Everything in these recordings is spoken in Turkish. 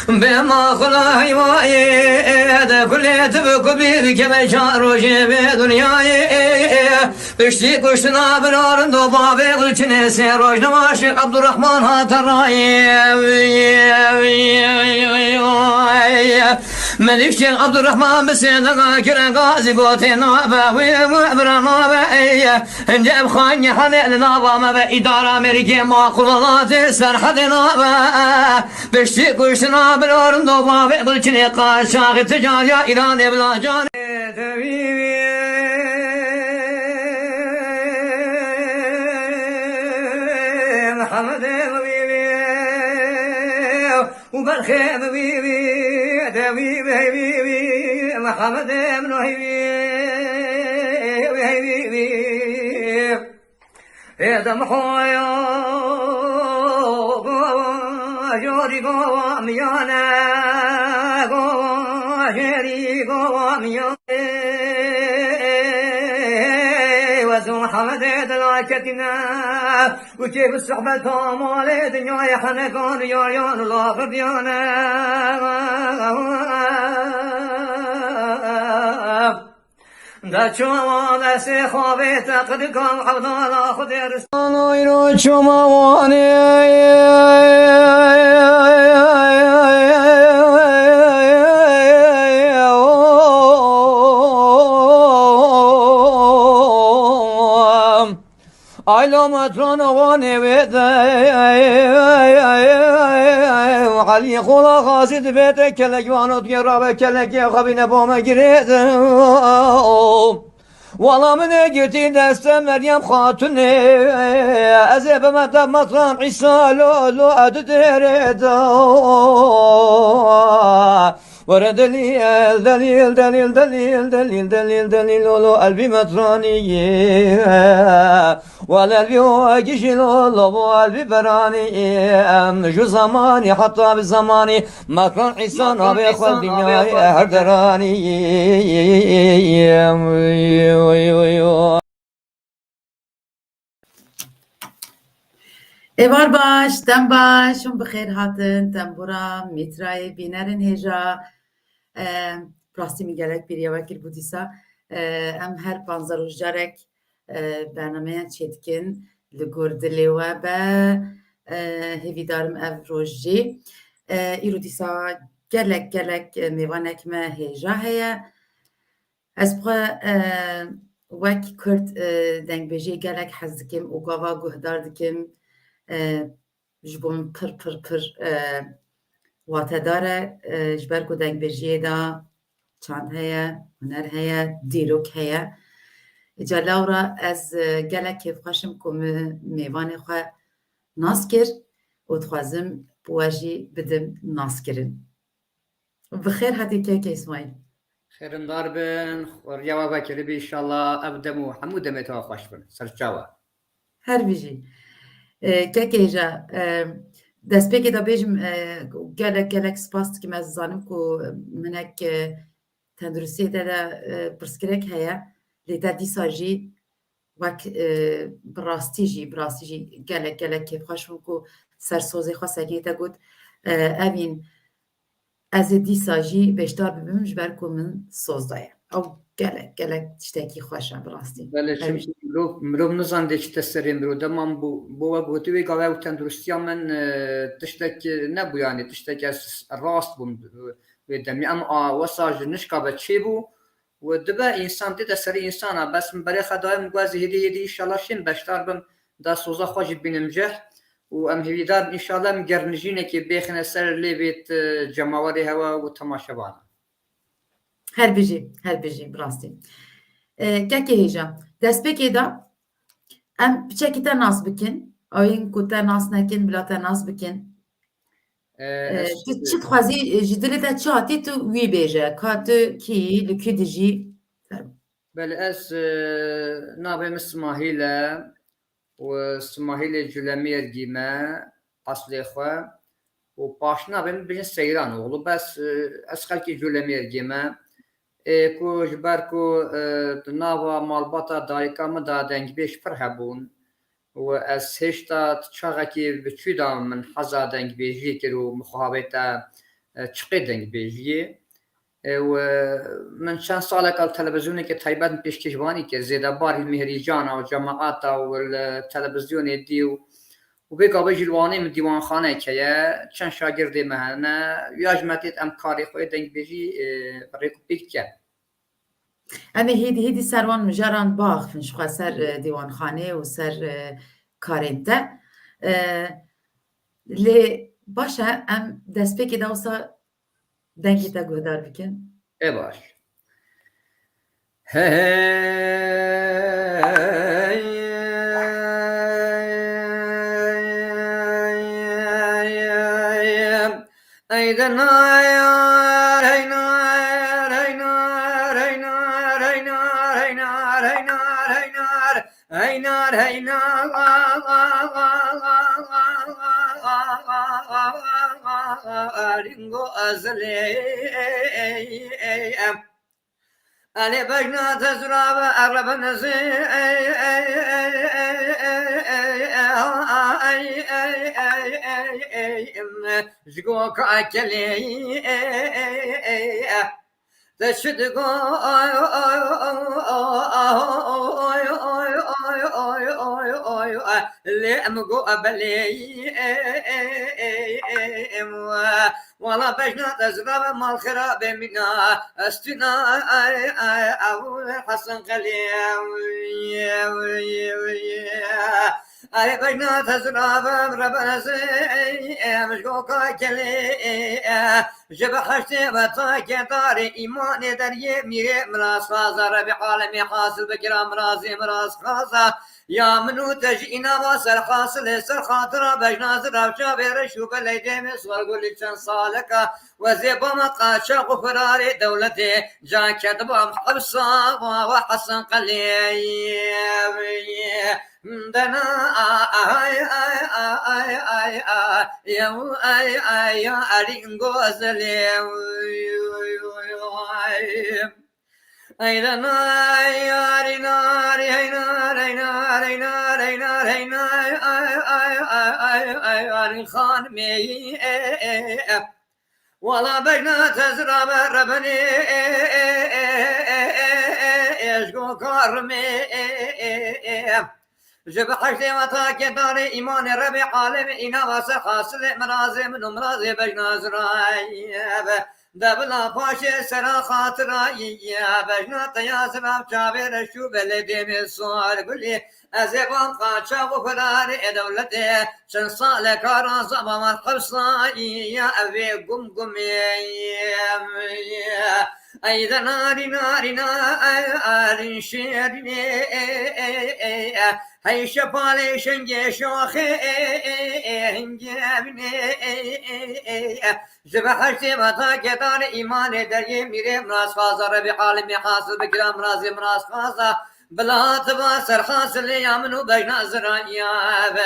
بما خلاه وإيد كل تبك بيك بشار في دنياي بشتي كشتنا بنار دوبا بيغلتني سيروش نواشق عبد الرحمن هاتراي ملك شيخ عبد الرحمن بسيدنا كرا غازي قوتي نوبة وابرا نوبة انجاب خاني حمي نوبة ما بإدارة أمريكي ما قلالات سرحد نوبة بشتي كشتنا بنار دوبا بيغلتني قاشاق تجاريا إيراني بلا جاني محمد حبيبي وبالخير حبيبي حبيبي حبيبي محمد بن حبيبي يا دمحويا جوري قوام يانا قوام شري قوام يانا محمد دلاكتنا وكيف الصحبة مالي دنيا يا حنكون يا ريان الله خبيانا دا شما دا سي خوابيت قد كان عبدالا خد رسالة يرو شما واني Ayla matrona vane vede Ali kola gazid vede kelek vanot gerabe kelek yakabine bome girede Valla mene girdi deste Meryem Hatune Ezebe mete matran İsa lo adı derede Vere delil delil delil delil delil delil delil olu elbi metraniye vel elbi o kişil olu bu elbi berani şu zamani hatta bir zamani makran İsa nabi ekvel dünyayı her derani Evar baş, dem baş, bixêr hatin, tembura, mitrayê bînerin hêja, rastî min gelek bêriya vekir bû dîsa, em her panzdeh roj carek bernameyan çêdikin li gor dilê we be, hêvîdarim ev roj jî. Îro dîsa gelek mêvanek me hêja heye. Ez xwe wek Kurd dengbêjiyê gelek hez dikim û gava guhdar dikim ji bo min pir watedar e ji ber ku dengbêjiyê de çand heye, huner heye, dîrok heye. Ca lawra ez gelek kêfxweşim ku mêvanê xwe nas kir û dixwazim bi we jî bidim naskirin. Bixêr hatî keke İsmaîl. خێرمدار بن ڕیاوا بەکردبی ئینشاڵڵا ئەو دەم و هەموو دەمێتەوە خۆش بن سەرچاوە Her bijî keke hêja destpêkê de bêjim gelek spas dikim ez zanim ku minek tenduristiyê te de pirsgirêk heye lê te dîsa jî wek bi rastî jî gelek kêfxweş bûm ku sersozê xwe sekê te got evîn ez ê dîsa jî beşdar bibim ji ber ku min soz daye ew gelek tiştekî xweş e bi rastî مرۆڤ نزانێ چ تە سەرێ مرۆ دەمان بۆ وە گوتوێ گەڵای و تەندروستیا من تشتێک نەبوو یانێ تشتێک ez rast bûm wê demê em wesa ji nişka ve çêbû û dibe însan tê de serê însana bes min berê xwe min gwezî hêdî înşallah şên beşdar bim da soza xwe jî bînim ceh û em hêvîdar bin înşallah em gernijînekê bêxine ser lê vê cemawarê hewa û temaşevanan her bijî bi rastî keke hêja destpêkê de em piçekî te nas bikin ayên ku te nas nekin bila te nas bikin çi dixwazî ji dilê te çi hatî tu wî bêje ka tu kî li kû dijî Belê ez navê min Smahîl e û Smahîlê Culemêrgî me aslı xwe û paşina bin bijin seyran oğlu bes ez xelkî jûlemê gême ku ji ber ku di nava malbata dayika min da dengbêj pir hebûn û ez hêşta çaxekî biçû da min heza dengbêjiyê kir û mixabê te çiqê dengbêjiyê û min çend saleka televizyonekî taybet pêşkêşvanî kir zêdebar Hilmihêrîcana û cemaeta û li televizyonê dî û vê gavê jî li Wanê min dîwanxaneke ye çend şagirdê me hene ya ji me tê em karê xwe dengbêjî rêkupêk dike. Em ê hêdî servan mijaran biaxivin ji xwe ser dîwanxanê û ser karên te. Lê baş e em destpêkê de wisa dengê te guhdar bikin. Ê baş. Hey Ringo azle Ali bajna tezraba arabanızı Jgo kakeli Teşdigo Lemgo abeli Valla bejna tezraba mal khirabe mina Astina Hasan Khalil Ali bejna tezraba rabanızı Mjgo kakeli Jebahşte ve takedari iman eder ye mire mras kaza Rabbi alemi hasıl bekiram razi mras kaza Ya minu tejina vasel hasıl ser hatıra bejnazı ravça bere şubeleyde svar gülçen salaka ve zebama kaça gufrari devleti can kedbam habsa ve hasan kaliye Dana ay ya aringo azale aydan ay arinari ay arin khan me wala bejna tezraba rabani eşgo karme جبحشت وتاكدار إيمان ربي عالم إنا وسخاصل مرازم نمراز بجناز رايب دبلا پاش سرا خاطرایی بجنا تیاز راب چاویر شو بلدیم سوال گلی از بام قاچا و فرار دولت چند سال کاران زبام قبصایی اوی گم گمی ایدا ناری آرین شیرینی هی شپالی شنگی شاخه هنگیبنی جبهشتی و تاکدار ایمان دریه میره مراز خازا ربی عالمی حاصل بگرام رازی مراز خازا بلات با سرخاصل یامنو بجنا زرائیاب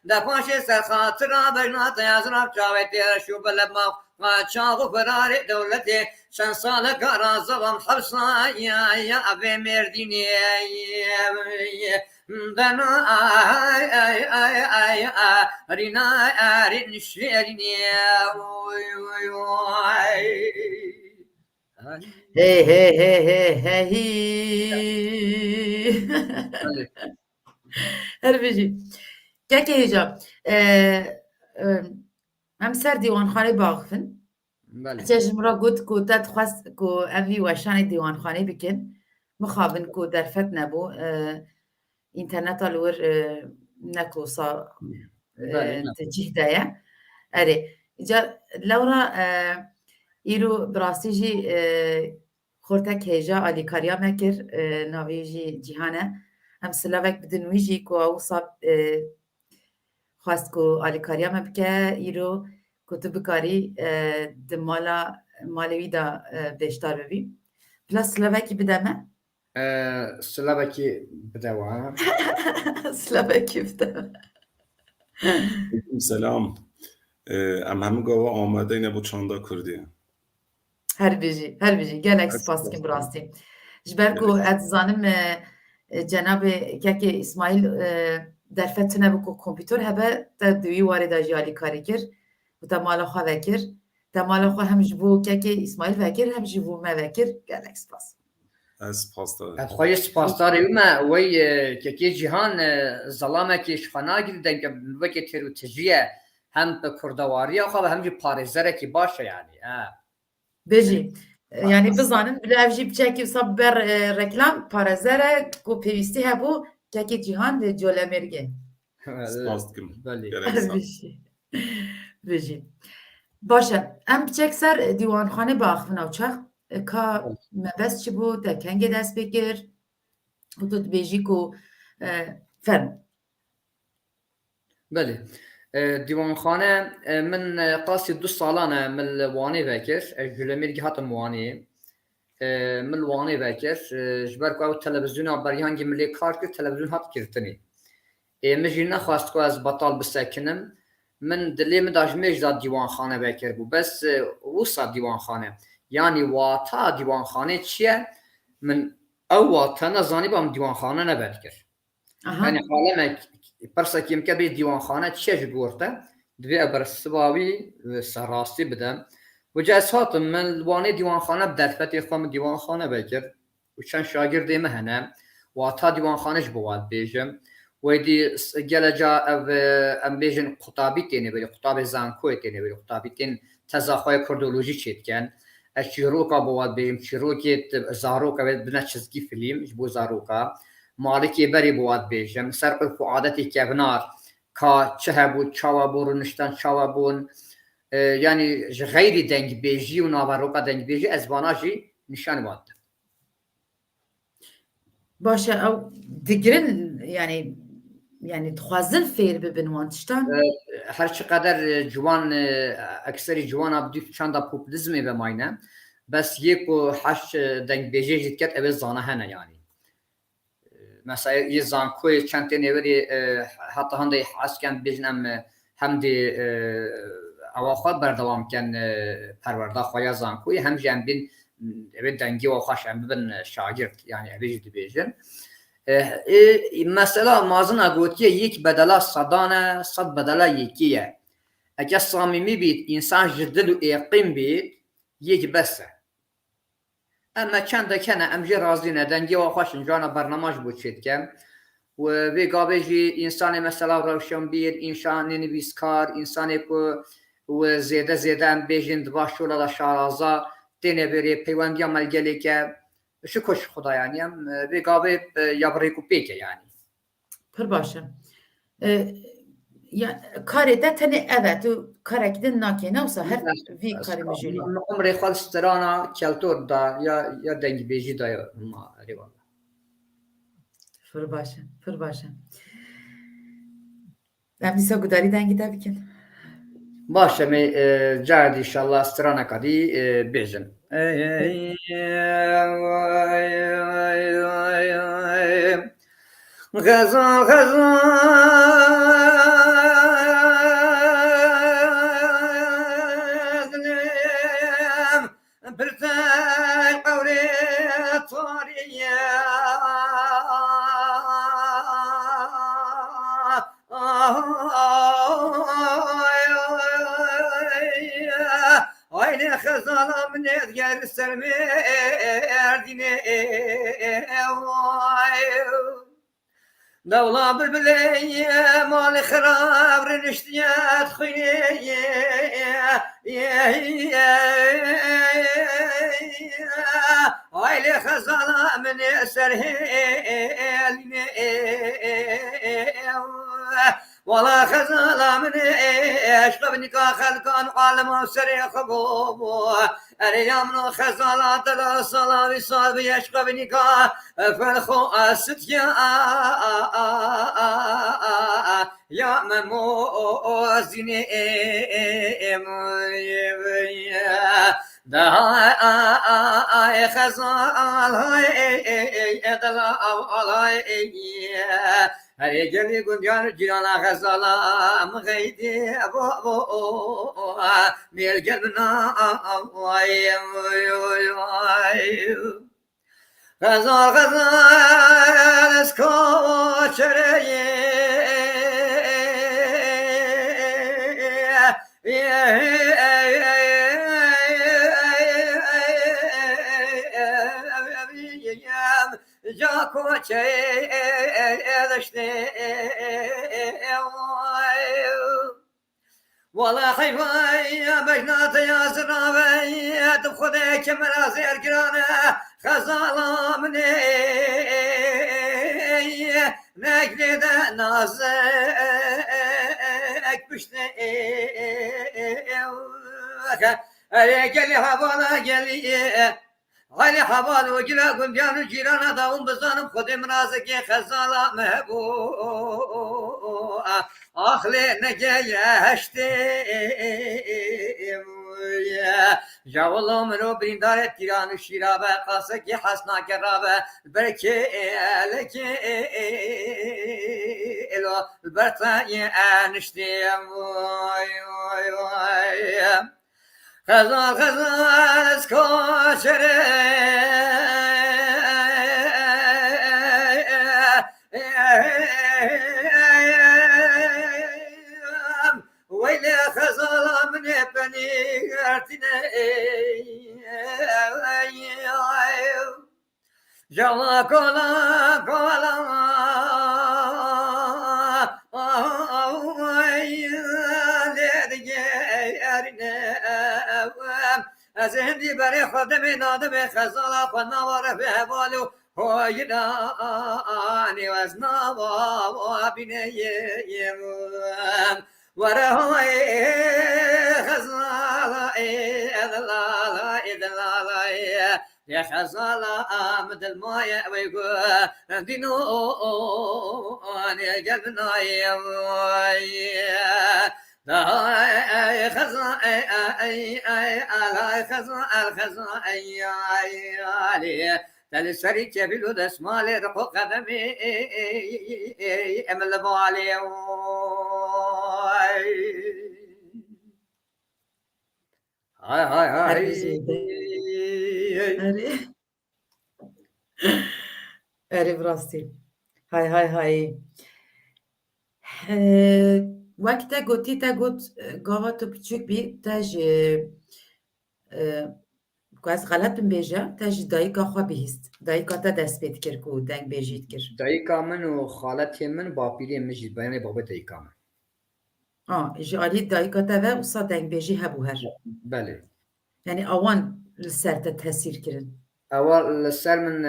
دفاش سرخاطرا بجنا تیازراب چاوی تیر شو بلما قاچاغو فرار دولتی چند سال کارازوام حبسا یا ابی مردینی دنا ay rina arin şerini Hey. Her biri. Keke hocam. Hem ser divanxane baxfin. Çeşmra got ku te dixwast ku em vî weşanê dîwanxanê bikin. Mixabin ku derfet nebû. İnterneta li wir nekosa tecih de ye. Erê. Îca lewra îro bi rastî jî xortek hêja alîkariya me kir navê jî Cîhan e. Em silavek bidin wî jî ku wisa xwast ku alîkariya me bike îro ku tu bikarî di malê wî de bêşdar bibî. Pila silavekî bide me? Silavekî bide wa. Silavekî bide me. Selam. ام همه گاوا آماده اینه بو چاندا کردیه. هر بیجی گلک از سپاس کن پاس براستی جبر کو گلک. ات زانم جناب که اسماعیل در فتنه بکو کامپیوتر هبه تا دوی وارد جالی کاری کر و تا مالا خواه وکر تا مالا خواه هم جبو که اسماعیل وکر هم جبو ما وکر گلک سپاس از پاس داره. خواهی سپاسداری ما وی که جهان ظلامه که شخنا گیردن که وکی تروتجیه هم به کردواری خواه و هم جی پارزره که باشه یعنی بجی yani bizanin bila ev jî biçekî wisa ber reklam parezere ku pêwîstî hebû kekê cîhan li Colemêrgê. سپاس کم. بله گلک سپاس. Bijî. Bijî. Baş e. Em biçek ser dîwanxane biaxivin navçex ka me bes çi bû te kengê dest pê kir û tu dibêjî ku ferm. بله دیوانخانه من قاسی 2 سالانه من وانه وکر جلومیرگی هاتم وانه من وانه وکر جبر کو تلویزیون بریانگی ملی کار کرد تلویزیون هات کردنی مجی نخواست کو از بطال بسکنم من دلی مداج مجدا دیوانخانه وکر بو بس وسا دیوانخانه یعنی واتا دیوانخانه چیه من او واتا نزانی بام دیوانخانه نبرد کرد یعنی حالا پرسه کیم که به دیوانخانه چیش گورته دوی ابرسواوی سراستی بدم و جاس هاتم من وانه دیوانخانه بدرفتی خواهم دیوانخانه بکر و چند شاگرد مهنه و تا دیوانخانهش بواد بیجم و دی گله جا ام بیجن قطابی تینه بری قطاب زانکوی تینه بری قطابی تین تزاخوی کردولوژی چید کن چیروکا بواد بیجم چیروکی زاروکا بنا چزگی فیلم جبو زاروکا مالکی بری بود بیشم سر عرف و عادتی که بنار که چه بود چاوا برونشتن چاوا بون یعنی غیری دنگ بیجی و ناوروکا دنگ بیجی از باناجی نشان بود. باشه او دیگرن yani dixwazin fêr bibin wan tiştan هر چقدر جوان اکثری جوان abdü çanda popülizmi ve mayne bes یک و haş deng بیجی جدکت evet zana hene yani. مثلا یه زانکوی چند تا نوری حتی هنده حسکن بیشنم هم دی اواخواد بردوام کن پرورده خواه زانکوی هم جنبین دنگی و خوش هم ببین شاگرد یعنی اویج دی بیشن مثلا مازن اگوتیه یک بدلا صدانه صد بدلا یکیه اگه صمیمی بید انسان جدل و اقیم بید یک بسه اما چند کنه امجی راضی نه دنگی و خوشن جانا برنامج بود شد که و وی گابجی انسان مثلا روشن بیر انسان نویسکار انسانی که و زیاده ام بیجند باشولا دا شارازا دینه بری پیوندی عمل گلی که شو کش خدا یعنی وی گابه یابری کو پیکه یعنی پر باشه ya karê te tenê ev e tu karekî din nakê ne wisa her vî karê mijûlî عمري خالص strana keltor da ya dengi beji da ya ma rivala pir baş e em dîsa gudarî dengî te bikin باشه می جارد انشالله strana kadî bêjin غزال برتاي قوري طارية عيني خزانة من يدقر السلمي ارديني دولا بالبلي مال خراب رنشتيات خيني عيلي خزانة من سرهيلني ولا خزانة من اشقب نكاح خلقان عالم سري خبوبو أريام خزانة تلا صلاة بصاب يشقب نكاح فالخو أستيا يا مموزني دا خزان هاي ادلا هاي هر گلی گنجان جیرانا غزالا مغیدی ابو میل گلنا وای وای وای غزال غزال اسکوچری جا کوچه دشته والله خيفاي بجنات يا زرابي تبخذي كمرا زير قرانة خزالة مني نقلي ذا نازك بشتي قالي حبالا قالي علي حبال وجلا قنجان جيرانا داوم بزانم خودي مرازك خزالة مهبو أخلي نجي هشتي جاولو منو بريندار تيران شيرابة قاسك حسنا كرابة بركي لكي إلو البرطاني أنشتي خزال خزال اسكوشري ويلي خزال من بني ارتنا جوا كولا كولا زندي بري خدمي نادم خزالة خنوار في بالو هو يداني وزنا وابني يمام وره خزالة إذلالا إذلالا يا خزالة مد الماء ويقول دينو أنا قلبنا يا خزان الخزان علي تلسري كبيلو دسمالي رقو قدمي امل بالي هاي هاي هاي اري براستي هاي هاي هاي وقت گوتی تا گوت گاوا تو بچوک بی تاج از غلط بم بیجا تاج دایکا خوا بهیست دایکا تا دست بید کر کو دنگ بیجید کر دایکا من و خالت من باپیری مجید بیان بابا دایکا من جالی دایکا تا و وصا دنگ بیجی هبو هر بله yani awan لسر تا تاثیر کرن اول السر من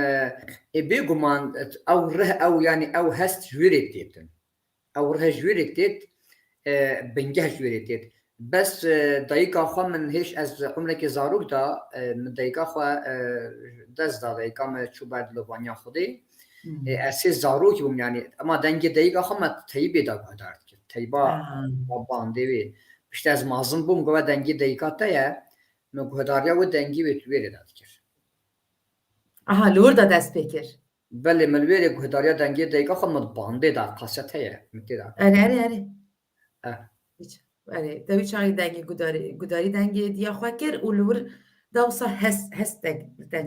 بيجومان او ره او يعني او هست جوريتيتن او ره جوريتيت بنجه جوريتيت بس دقيقة خو من هيش از عمرك زاروك دا من دقيقة خو دست دا دقيقة ما شو بعد لبانيا خودي اساس زاروك بوم يعني اما دنجي دقيقة خو ما تيبي دا قدرت تيبا باندي وي işte az mazın bum gova dengi dقيقة تايا من قدريا و دنجي بتوير داد كر aha lor da dest pekir بله ملوير قدريا دنجي دقيقة خو مد باندي دا قاسة تايا متي دا اره اره tabii çay dengi gudari dengi diye xwakir û li wir dewsa hes te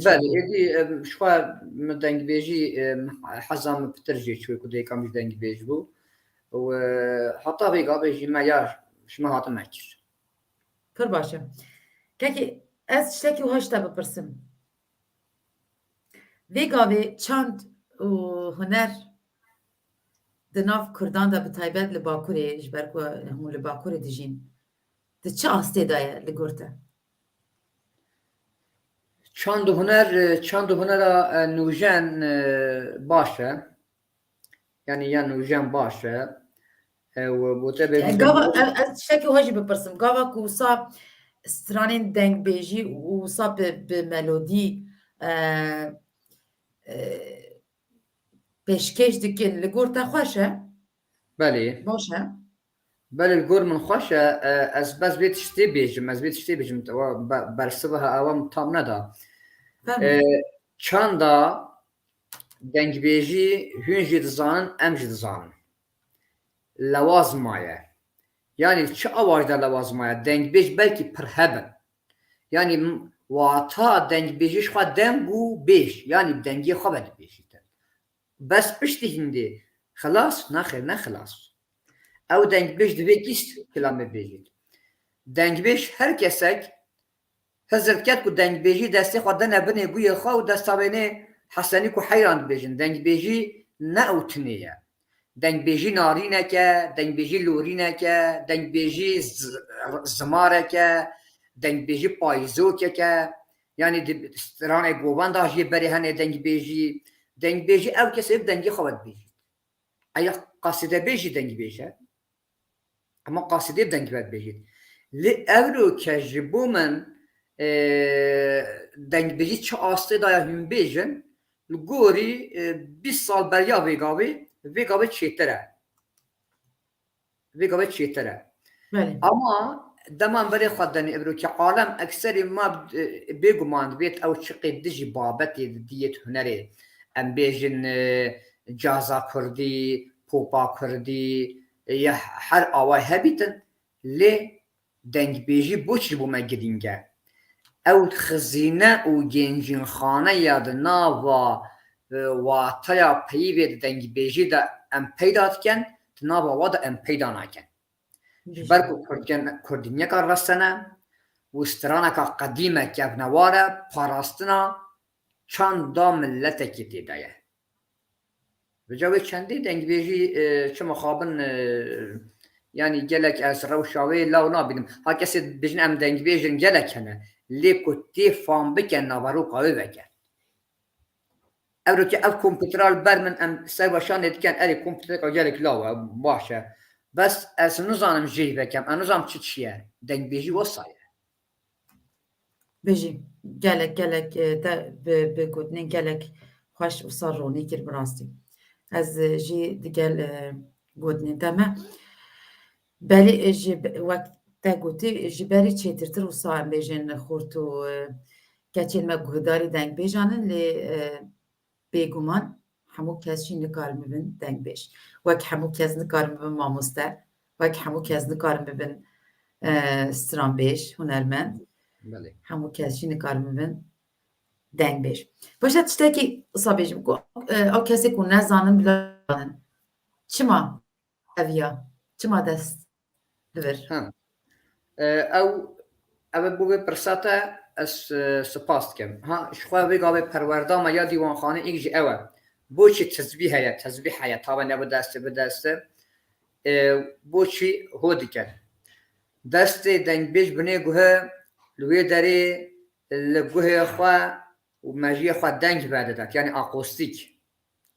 بله هذه شو من دنج بيجي حزام بترجي شوي كده كم دنج بيجبو وحتى بيجا بيجي معيار شو ما هذا معكر pir baş e kekê ez tiştekî wiha te bipirsim vê gavê çand û huner di nav Kurdan da bi taybet li Bakurê ji ber ku hemû li Bakurê dijîn di çi astê da ye li gor te çand hunera nûjen baş e yani ya nûjen baş e bu te gava ez tiştekî wiha jî bipirsim gava ku wisa stranên dengbêjî û wisa bi melodî pêşkêş dikin li gor te xweş e بله baş e بله الجور من خوشة از بس بيت شتي بيجم از بيت شتي بيجم توا برسبها اوام تام ندا Fermo. çanda dengbêjî hûn jî dizanin em jî dizanin. Lewazmaye. Yani çi awajda lewazmaye dengbêj belkî pir hebin. Yani wata dengbêjî ji xwe deng û bêj. Yani dengiyê xwe vedibêjîtin. Bes piştî hîndê xilas naxir ne xilas. Ew dengbêj divê gîst kilamê bêjît. Dengbêj her kesek hezir ket ku dengbêjî destê xwe dene binê guyê xwe û desta wênê hesenî ku heyran dibêjin. Dengbêjî ne ew tinê ye. Dengbêjî narîneke, dengbêjî lorîneke, dengbêjî zimareke, dengbêjî payîzokeke, yani stranê govan da jî berê hene dengbêjî. Dengbêjî ew kesê dengê xwe vedibêjît. Eya qasidebêjî dengbêj e, ama qasidê deng vedibêjît. Li Ewroke ji bo min dengbêjî çi astê da ya hûn bêjin, li gorî 20 sal beriya vêgavê vêgavê çêtir e. Vêgavê çêtir e. Ama deman berê xwe denê Ewroke alem ekserî ma bêguman dibêt ew çiqê dijî babetê diyêt hunerê. Em bêjin caza Kurdî, popa Kurdî, ya her away hebîtin lê dengbêjî boçî bû me girîng e. Ew xizîne û gêncînxaneya di nava wataya peyivê di dengbêjî de em peyda dikin, di nava wa de em peyda nakin. Ji ber ku kurdîneka rastene û straneka qedîmek kevnewar e, parastina çanda milletekî têde ye. Rica wê çendê dengbêjî çi mixabin yani gelek ez rewşa wê law nabînim. Ha kesê bijin em dengbêjin gelek hene lê ku tê fam bikin navaroka wê veke. Ewroke ev kompûtera li ber min em ser weşanê dikin erê kompûtereka gelek law e baş e. Bes ez nizanim jê vekim, em nizanim çi çi ye. Dengbêjî wisa ye. Bijî gelek te bi gotinên gelek xweş û sar ronî kir bi rastî. Ez jî digel gotinên te me belê ji wek te gotî ji berî çêtirtir wisa em bêjin xurt û keçên me guhdarî dengbêjan in lê bêguman hemû kes jî nikarin bibin dengbêj. Wek hemû kes nikarin bibin mamoste, wek hemû kes nikarin bibin stranbêj, hunermend. Hemû kes jî nikarin bibin dengbêj. Paşa tiştekî wisa bêjim ku ew kesê ku nezanin bilanin. Çima ev ya? Çima dest divir? Ew bû vê pirsata ez spas dikim. Ha ji xwe vêgavê perwerdama ya dîwanxanê êk ji ew e. Boçî tezbîh heye, tezbîh heye tawe ne bi destê boçî hô dikin. Destê dengbêj binê guhe li wê derê li guhê xwe û mejiyê xwe deng vedidek yani akostîk.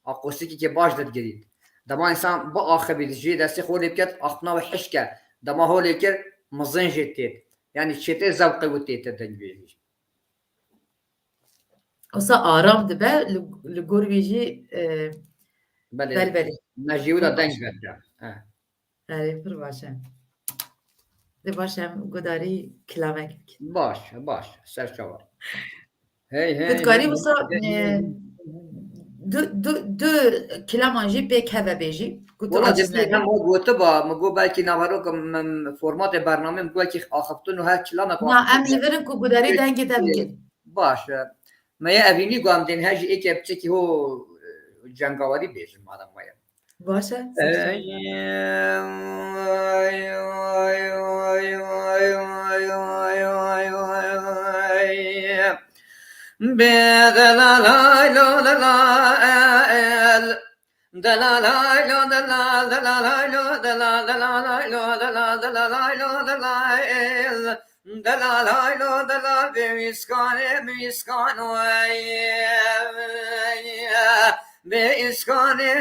Akostîkekê baş didgirît. Dema însan bi axivî dijî destê xwe lê biket axna wê hişk e. Dema holê kir mizin jê têt. Yani çêtê zewqê wî tête dengbêjî. Wisa aram dibe li gor wî jî belê. Mejiyê wî de deng vedide. Erê pir baş e. Dê baş em gudarî kilavek bikin. Baş. Serçava. Hey. Dikarî wisa du kilaman jî pêk heve bêjî. Hem o gotiba min got belkî naveroka formatê bername min belkî axiftin û her kilamek Na em li virin ku gudarî dengê te bikin. Baş e. Me ye evînî guam tên her jî êkê biçekî ho cengawerî bêjin madem me ye. Baş e?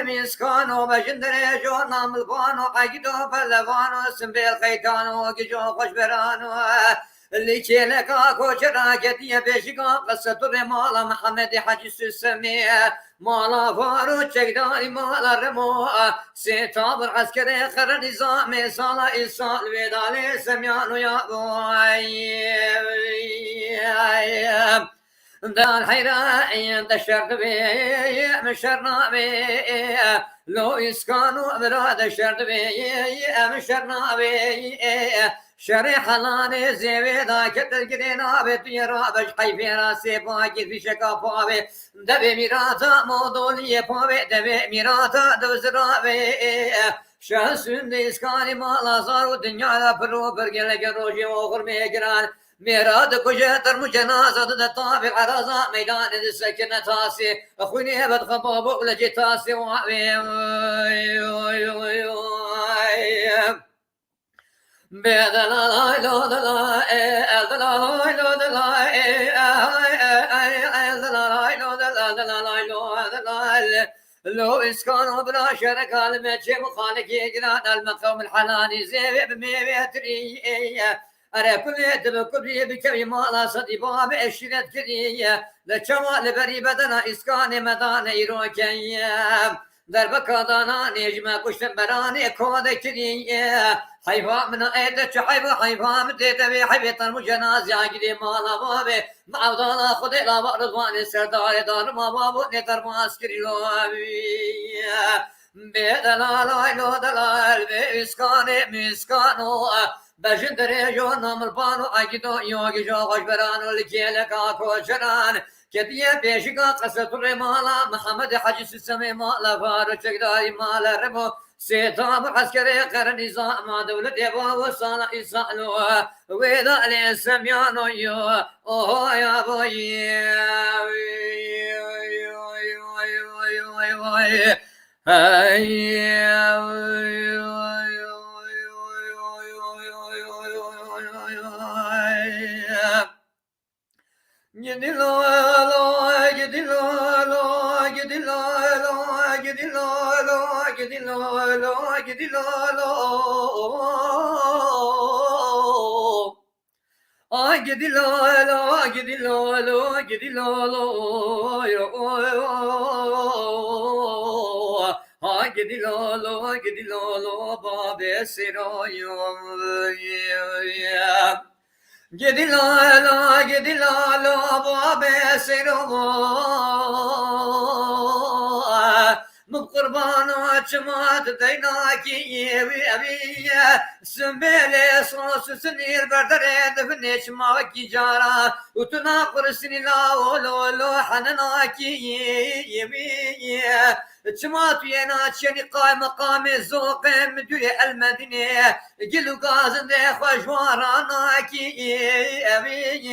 Miskano bejindere jonam bano agido pelevano simbel kaytano gijo khoshberano likele ka kochra getiye beşika qasatu mala Muhammed Hacı Süsemi mala varu çekdari mala remo setabr askere khar nizam sala isal vedale semyanu ya دار حيران دشرد بي مشرنا بي لو إسكانو براد شرد بي مشرنا بي شري حلاني زيوي دا كتل كدينا بي رابش حيفي راسي باقي في شكا بي دبي ميراتا مودولي بي دبي ميراتا دوزرا بي شهسون إسكاني مالا صارو دنيا برو برقل روجي وغر ميقران ميراد كجتر مجنازة طابق عرضاء ميدان السكنة تاسي أخويني هبت خبابو لجي تاسي لو إسكانوا بلا شرك المجي مخالك يقران المقام الحناني زي بميتري أنا كل يدب كبري بكبي مالا صدي باب أشرت كريه لشمال بري بدنا إسكان مدان إيروكيا دربك دانا نجمة كشت براني كود كريه حيفا من أيدك حيفا متدبي حيفا مجناز يعقدي مالا بابي معوضانا خد لا رضوان السردار دار ما بابو نتر ماسكري لوابي بدلا لا لو دلال بإسكاني مسكانو بجندري جو نمر بانو أجدو يوغي جو غجبرانو لكيلك آكو جران كدية بيشيقا قصة الرمالا محمد حجي سسمي مالا فارو چكداري مالا رمو سيطام عسكري قرن نظام دولة يبا وصالا إسالو ويدا الاسميانو يو اوه يا بوي مقربانا چمات دینا کی ابی سمبله سوس سنیر بردره دفنه چما کی جارا اتنا قرسنی لا ولو حننا کی یمی چمات ينا چني قائم مقام الذوق مدير المدينه قلو غازن ده خوشوارانا کی ابي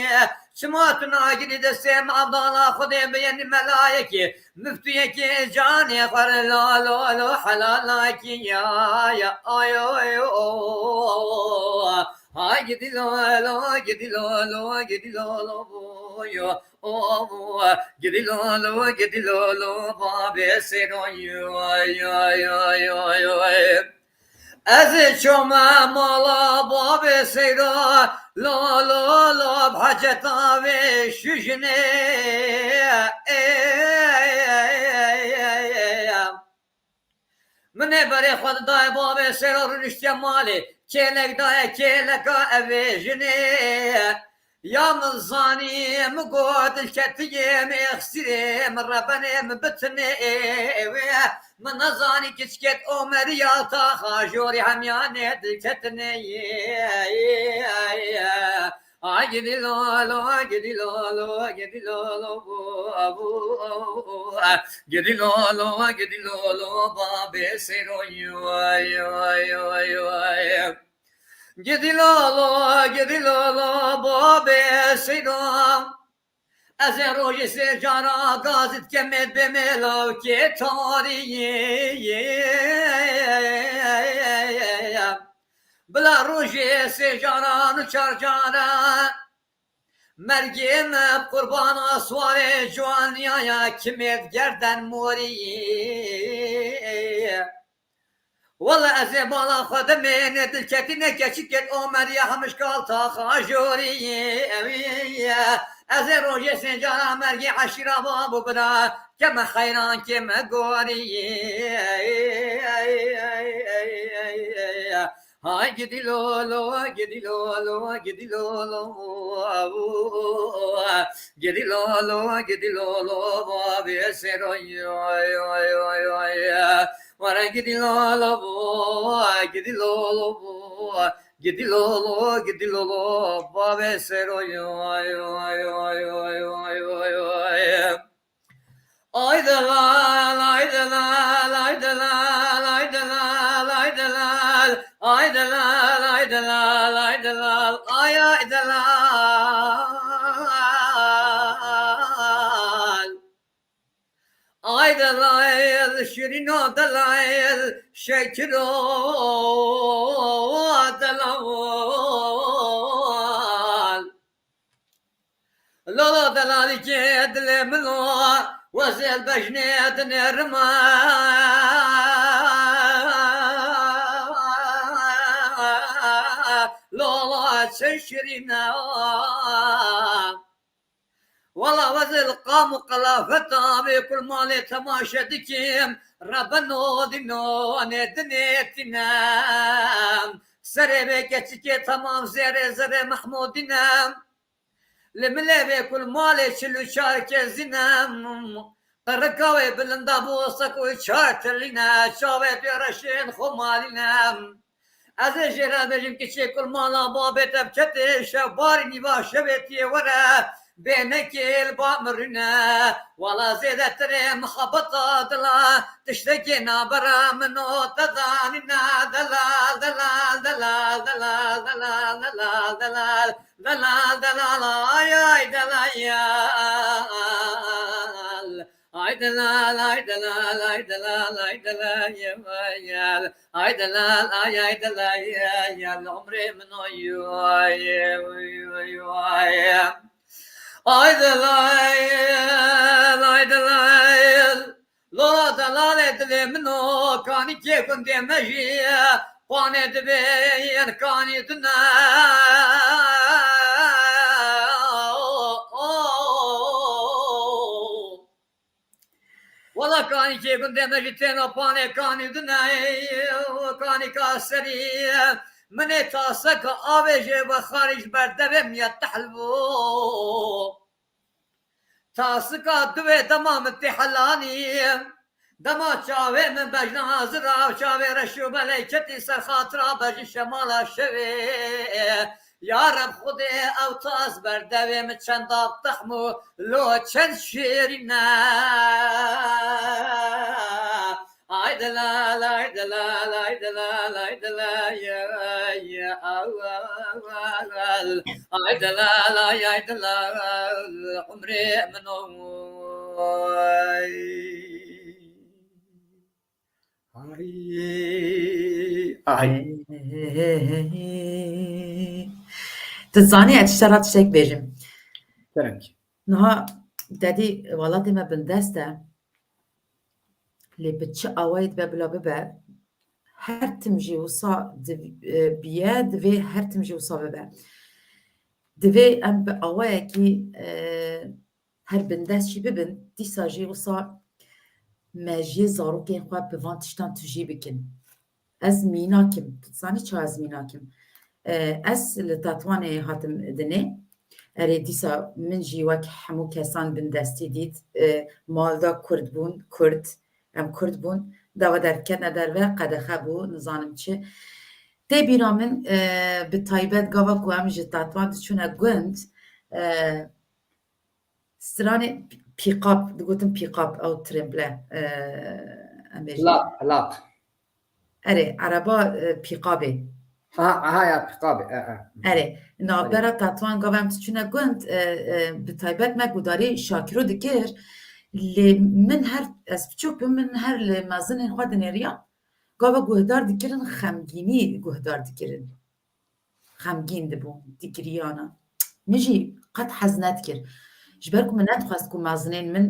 شماتنا جديد السيم عبدالله خدي بين ملايكي مفتيك جاني قر لا لا لا حلالك يا ايو هاي جدي لا لا جدي لا لا جدي لا لا يا جدي لا لا جدي لا لا بابي سيرو يا از شما مالا باب سیرا لا لا لا بحجتا و شجنه منه بره خود دای باب سیرا رنشتی مالی کلک دای کلک اویجنه يا من ظاني مقود الكتيم يخسري من ربنا مبتني من ظاني كسكت أمر يا طاخا جوري همياني الكتني أجدي لولو أجدي لولو أجدي لولو أبو أجدي لولو أجدي لولو بابي سيرو جدي لالا بابي سيدام از روی سجانا گازت کمد به ملاکی تاریه بلا روی سجانا چرجانا مرگیم قربان اسوار جوانیایا کمد گردن موریه والله أزبالا خدمين دلكتنا كشكت أمر يا همش قالتا خاجوري أزروجي سنجانا مرقي عشرة بابو بدا كما خيران كما قوري Hay gidi lolo, gidi lolo, gidi lolo, gidi lolo, gidi lolo, babi seroy, oy oy oy oy. Vara gidi lolo, gidi lolo, gidi lolo, gidi lolo, babi seroy, oy oy oy oy oy oy oy. Ay dalal, ay dalal, ay dalal, ay dalal, ay dalal, ay dalal, ay dalal, ay dalal, ay dalal. Ay dalal, şirin o dalal, şekil o dalal. Lola dalali kedle mlo وزل بجنيد نرما لولا تشرينا والله وزل قام قلافتا بكل مالي تماشى دكيم ربنا دينو ندنيتنا سري بكتكي تمام زري زري محمودنا لملابي كل مالي شلو شارك زينام قرقاوي بلندا بوصك وشارك لنا شاوي برشين خمالنا از جرا بجم كشي كل مالا بابي تبكتي شبارني باشبتي ورا بينك البامرنا ولا زيادة تري مخبطة دلا تشتكينا برا منو تدانينا دلال دلال دلال دلال دلال دلال دلال دلال دلال ay دلال ay دلال ay دلال ay دلال ay دلال يا ay دلال ay دلال يا عمري من ay دلال ay دلال لا دلال دلمنو كاني كيفن دمجي قاني دبين كاني دنا والله كاني كيفن دمجي تينا باني كاني دنا كاني كاسري مني تاسك آبجي بخارج بردبم يتحلبو تاسكا دوي تمام تحلاني دما چاوي من بجنا حاضر چاوي رشو ملائكتي سر خاطرا بجي شمالا شوي يا رب خدي او تاس بردوي من چند آب تخمو لو چند شيرنا ay دلال ay دلال ay دلال ay دلال يا أول ay دلال ay دلال عمري منوي ay تزاني اشترى تشيك بيجم Thank نها دادي والله دي ما بندسته لي بتش اويد ببلا ببا هر تمجي وصا بيا دفي هر تمجي وصا ببا دفي ام باواكي هر بندس شي ببن دي ساجي وصا ماجي زارو كين خوا بفان تشتان تجي بكن از ميناكم تزاني چا از ميناكم از لتاتواني هاتم دني اري ديسا من جي وك حمو كسان بندستي ديت مالدا كرد بون كرد ام کرد بون داوا درکن ادر و قدخه بو نزانم چه تی بینا من به تایبت گاوا کو هم جتاتوان چونه گوند سترانه پیقاب دگوتم پیقاب او ترمبله لا اره عربا پیقابه ها يا بقابي اره نابرا تاتوان گاوا هم چونه گوند به تایبت ما گوداری شاکرو دکر من هر از بچوک من هر لمازن خود نریا گاوا گهدار دکرن خمگینی گهدار دکرن خمگین دبو دکریانا نجی قد حزنت کر جبركم من ندخواست کو مازنین من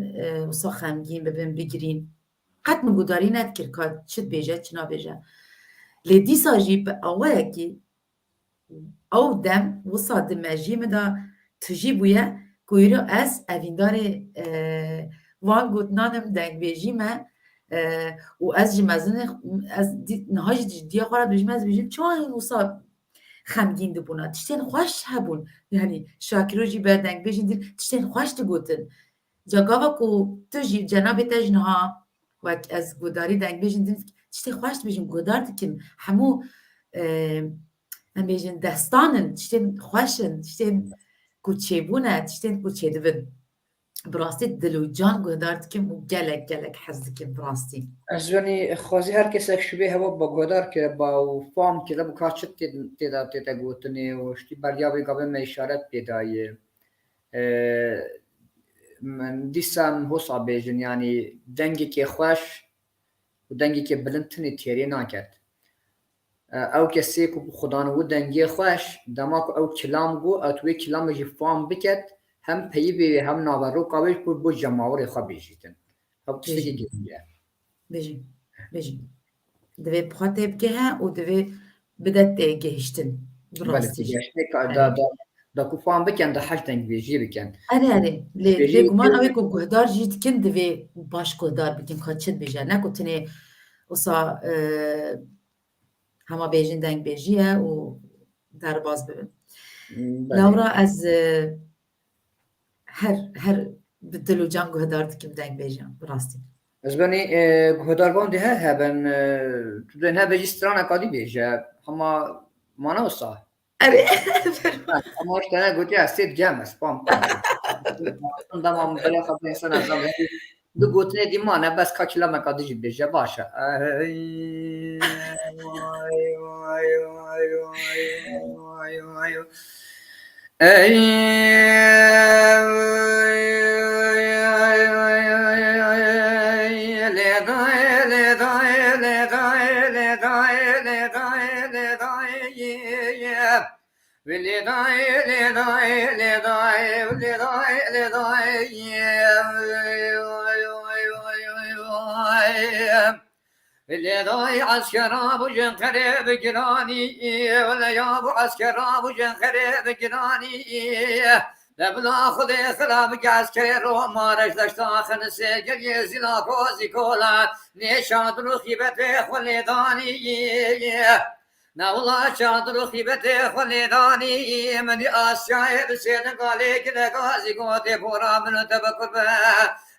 وصا خمگین ببین بگیرین قد من گوداری ندکر که چد بیجه چنا بیجه لی دیسا جیب اوه کی او دم وصا دمجی مدا تجیبویه کویرو از اویندار وان گوتنانم دنگ بیجی من و از جمازن از نهاج جدیه خورد بجم از بجم چون وصا خمگین دبونا تشتين خوش هبون يعني شاكروجي بردنگ بجن دل تشتين خوش تگوتن جاگاوا کو تجی جناب تجنها وک از گوداری دنگ بجن دل تشتين خوش بجن گودار دکن همو ام بجن دستانن تشتين خوشن تشتين کوچه بونه تشتين کوچه دبن براستی دل و جان گودار دکن و گلک حز دکن براستی از ونی خوازی هر کسی شبیه هوا با گودار که با و فام که لب کارچت تیدا گوتنی و شتی بریابی گابه می اشارت پیدایه من دیسم حسا بیجن یعنی دنگی که خوش و دنگی که بلندتنی تیری ناکد او کسی که خدانو دنگی خوش دماغ او کلام گو او توی کلام جی فام بکد هم پیبی هم ناورو قابل پر بو جماور خواه بیجیتن هم تشتگی گیرنگه بجن دوی بخاطه بگه و دوی بدت گهشتن براستی دا کو فام بکن دا حج دنگ بیجی بکن اره لی گمان اوی کو گهدار جید کن دوی باش گهدار بکن که چند بیجه نکو تنه اصا همه بیجن دنگ بیجیه و در باز ببین لورا از هر بدل و جان گهدار دکم دنگ بیجم براستی از بنی گهدار ده هبن تو دنیا بجستران اکادی بیجه اما مانا وصا اره اما اشتنه گوتی استید جمع اسپام دمام بلا خب انسان ازم دو گوتنه دی مانه بس کاکلا مکادی جی بیجه باشه لداي عسكر ابو جنخري بجراني ولا يا ابو عسكر ابو جنخري بجراني لبلا خذ خلابك عسكري رو مارش دشتاخن سجل يزلا كوزي كولا نشاد رخيبته خلداني نولا شاد رخيبته خلداني من اسيا بسيد قالي كده غازي قوتي بورا من تبكر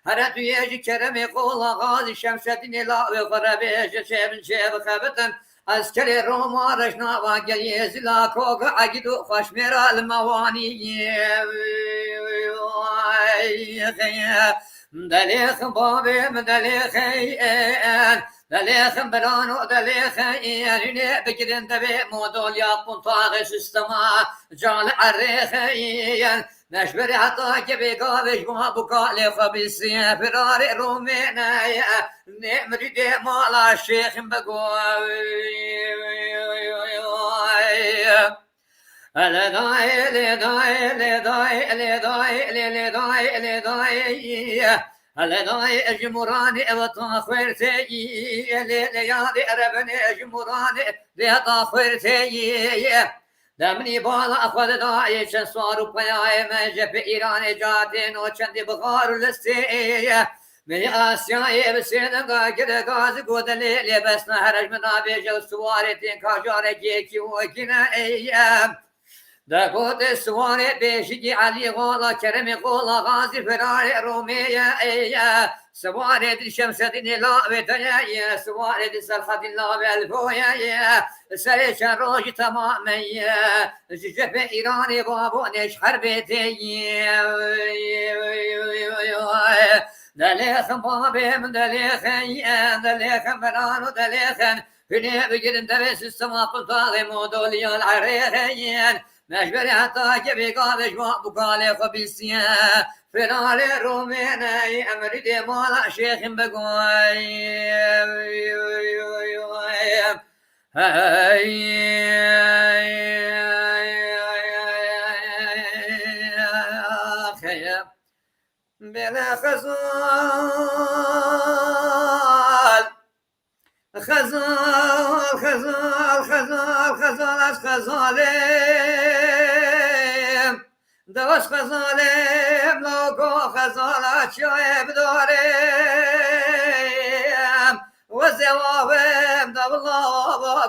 هر توی کرم قولا غازی شمسدین لا و قربه شبن شب خبتن از کل رومارش نواگی زلا کوگ عگدو خوش میرا الموانی دلیخ بابم دلیخ این دلیخ برانو دلیخ این بگیرن دبی مودول یا قنطاق سیستما جال عریخ این نشبري حتى كبيقابش ما بقالي خبيسي فراري رومينا نمري دي مالا الشيخ بقوي لداي لداي لداي لداي لداي لداي لداي اجمراني وطاخرتي ليالي ربني اجمراني لطاخرتي دمنی بالا خود دایی چند سوارو پیای من جب ایران جاتین و چندی بخار لستی من آسیای بسیدنگا گده گاز گودلی لبس نهرج من آبیج سوارتین کاجار گیکی و گینه ایم دا گود سوار بیشگی علی غالا کرم غالا غازی فرار رومیه ایم سوار دل شمس دین لا و دنیا سوار دل سرخد لا و الفویا سر شروج تمامی جب ایران بابونش حربتی دلیخم بابم دلیخم برانو دلیخن فيني بجرن درس السما قطاغ مودولي العريخين مجبري حتى جبي قابش بقالي خبيسيا فراري روميني أمري دي مالا شيخ بقوي بلا خزال خزال خزال خزال خزال از خزالم دوست خزالم لوگو خزال چای بدارم زوابم دبلا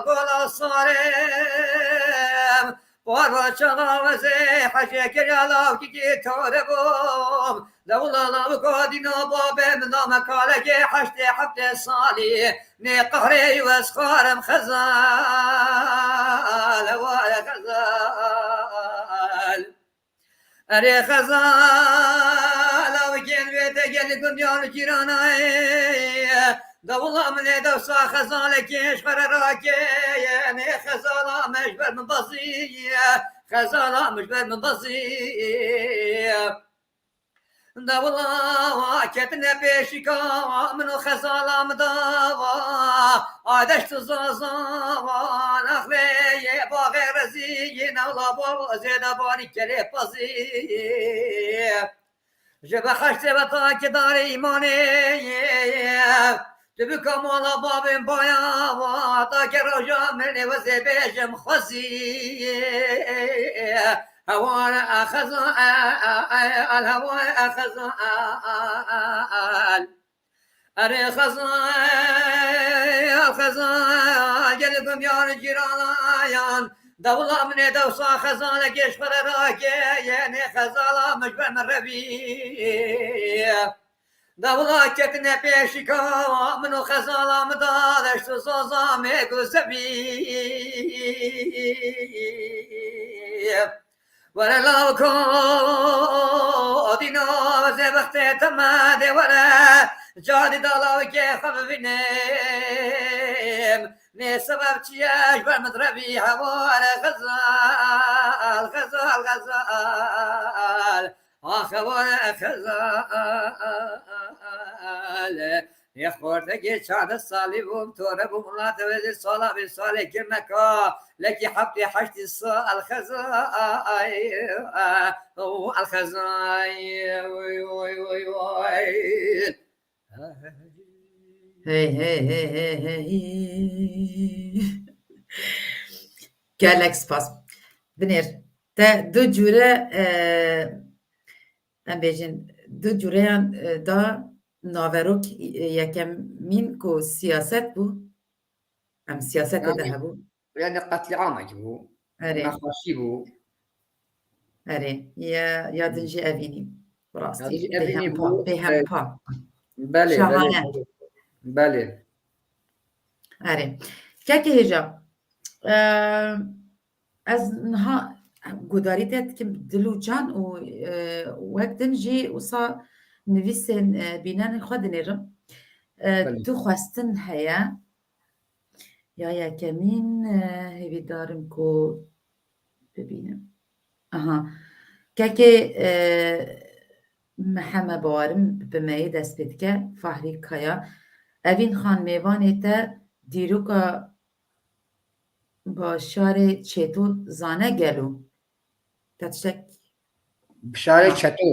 گل صارم بارا چغاوزه حشک یالاو کی توربم دبلا لام قادینا بابم نام کالک هفته سالی نه قهری و اسخارم خزال و خزال اره خزال و گل گل گمیان جیرانای دولا من دوسا خزال کش قرراکه نه خزال مجبر من بزی خزال مجبر من بزی دولا کتنه پیشکا منو خزال مداوا آدشت زازان اخلی باغ رزی نولا با زیده بانی کلی پزی جب خشت و تا که دار ایمانی تبی کمالا بابم بایا و تا که روژا منی و زبیجم خوزی هوار أخزال الهوار أخزال أري خزال جلبم يان جيران دولة من دوسا خزال جيش فرراكي يعني خزال مجبر من ربي دولة كتنا بيشكا منو خزال مدادش تزازا ميكو سبي ولا لو كودينو زبخت تماد ولا جادي دلاو كيف بنيم ني سبب تياش بالمدربي هوال غزال غزال غزال آخوال غزال يخورتك شاد الصالبوم توربوم لا توزي صلاة بالصالة كرنكا لكي حبتي حشتي الخزاي الخزاي وي وي وي وي هی gelek spas binêr te du cure em bêjin du cureyan da naverok yekemîn ku siyaset bû em siyasetê de hebû يعني قتل عامك بو erê نخاشي بو erê ya din jî evînî rastî Ya din jî evînî bêhempa bû, bêhempa بله şahane بله erê kekê hêja ez niha gudarî te dikim dil û can û wek din jî wisa nivîsên bînenên xwe dinêrim tu xwestin heye ya yekemîn hêvî darim ku bibînim aha kekê me heme barim bi meyê dest pê dike Fahrî Kaya evîn xanmêvanê te dîroka başarê çêto zane gelo te tiştek بشارة çeto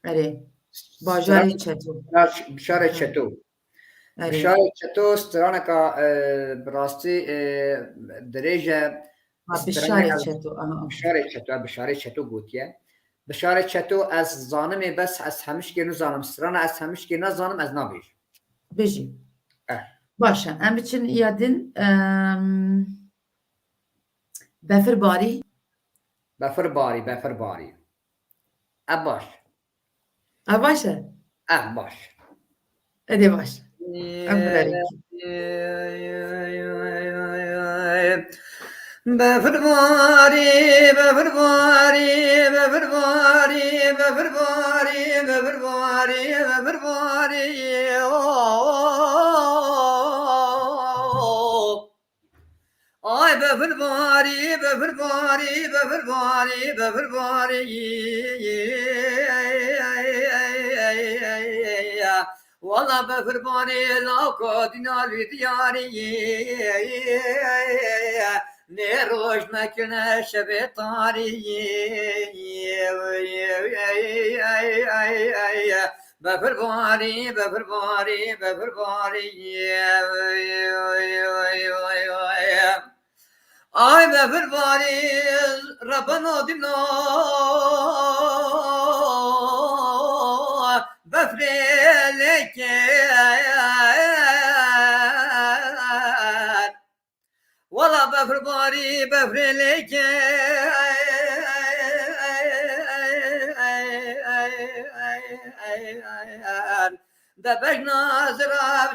erê bajarê çeto بشارة çeto erê بشارة çeto straneka براستی درêje bişarê çeto aha بشارة çeto gotiye بشارة çeto ez zanimê bes ez hemişkê nizanim strana ez hemişkê nezanim ez nabêjim bijî baş e em biçin ya din befirbarî بفرباري ev baş ev baş e ev baş edê baş em biderî بفرباري ay بفرباري والله بفرباري لو كودنا لدياري نروش مكنا شبيطاري بفرباري ay بفرباري ربنا دمنا بفرلك بفرباری بفرلکه دبش ناظر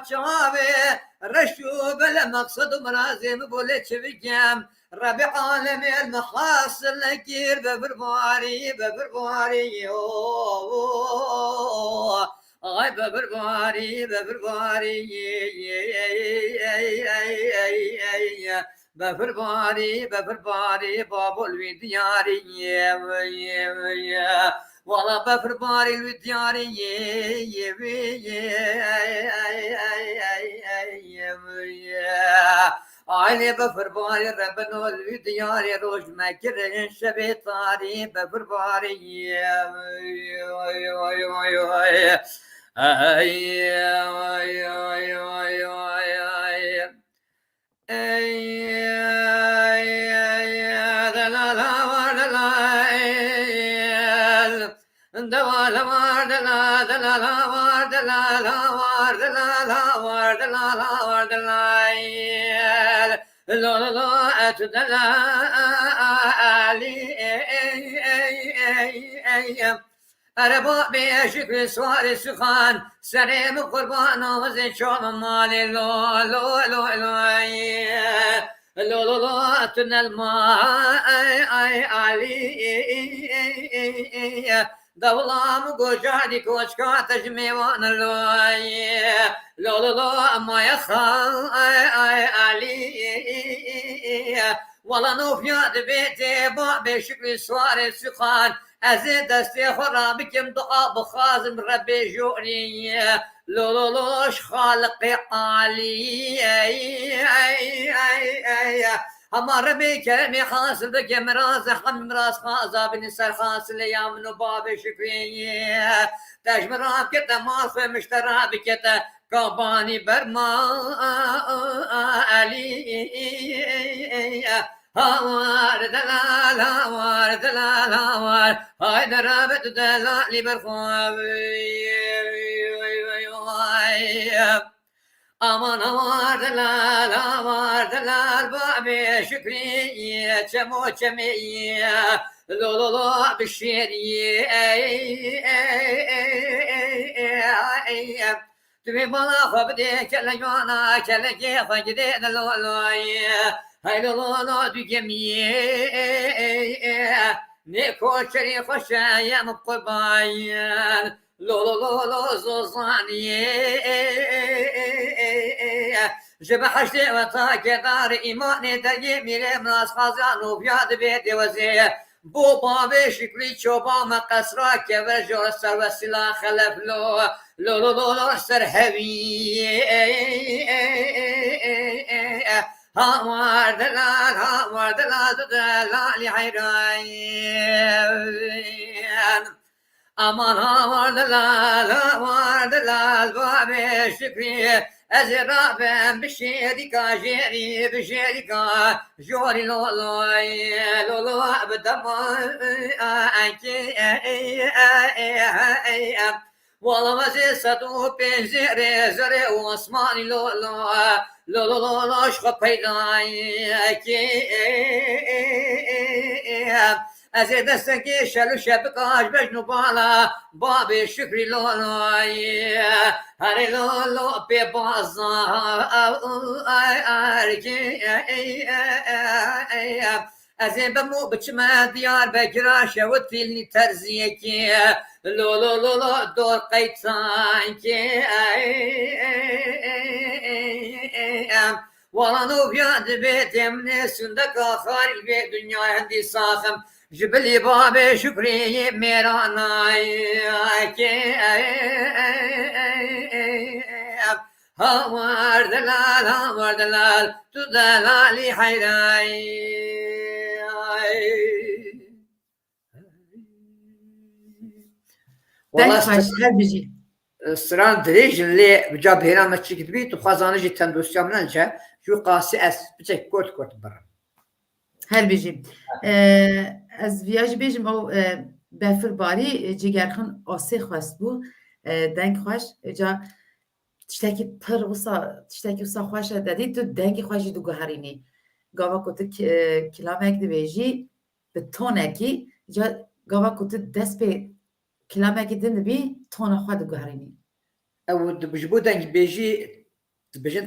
چاوه رشو بلا مقصد مرازم بوله چویکم رب عالم المحاصر لكير بفرباري ay befrbari babul vidyari valla befrbari vidyari aile befrbari rabbenol vidyari roş mekirin şebetari befrbari ay ay ay ay ay ay la la la la la da la var da la da la la var da la la var da la la var da la la var da la la la la at da la ali Araba beşik suari suhan Senem kurban ağzı çoğum mali lo lo lo lo lo lo lo tünel ma ay ali Davlam gocardi koçka tecmevan lo lo lo lo maya ay ali Valla nufyad bete ba beşik suari suhan از دست خراب کم دعا بخازم ربي جوري لو لو لوش خالق عالي اما ربي كرمي حاصل بكم راس حم راس خازا بن سر حاصل يا من باب شكري تجمرا كتا ماخ مشترى بكتا كاباني برما علي هوار دلال هوار دلال هوار هاي درابت دلال برخواب aman hawar delal babi şükriye çemo çemiye lo lo lo bişiriye tüme bana habde kele yana kele gefa gide lo lo hay lo lo lo dügemiye ne koçeri hoşayam kobayan lo lo lo lo zozaniye جب حشت و تا کدار ایمان درگی میرم ناز خازان و بیاد به دوزه بو باب شکلی چوبا مقصرا که ورجور سر و سلا خلف لو لو لو لو لو سر هوی هاوار دلال دلالی حیران aman hawar delal babi şükriye Ez rabem bişerika jeri bişerika jori lo lo lo lo abdama anki Valla vazi sadu penzere zere osmani lo lo lo lo lo lo aşka peyday ki Ez desteki şelu şebikaş bejnu bala babi şükri lo lo Hari lo lo pe baza arki Ez bemu biçme diyar bekira şevut filni terziye ki lo lo lo lo dor kaytan ki Valla nubiyad betem nesunda kahar ve dünya hendi sahım Jibli babi şükriye meranay ki Hawar delal tu delali hayray Belfaş her biri. Sıran direjli cab herametçi gibi tu xazanı jitten dosyamlanca şu qasi es biçek kort barım. Her biri. Ez viyaj bejim o befirbarî cigerxin asê xwest bû deng xweş ca tiştekî pir wisa tiştekî wisa xweş e dedî tu dengê xwe jî diguherînî gava kutu kilamek dibêjî bi tonekî ca gava kutu dest pê kilamekî din dibî tona xwe diguherînî. Ew ji bo dengîbêjî dibêjin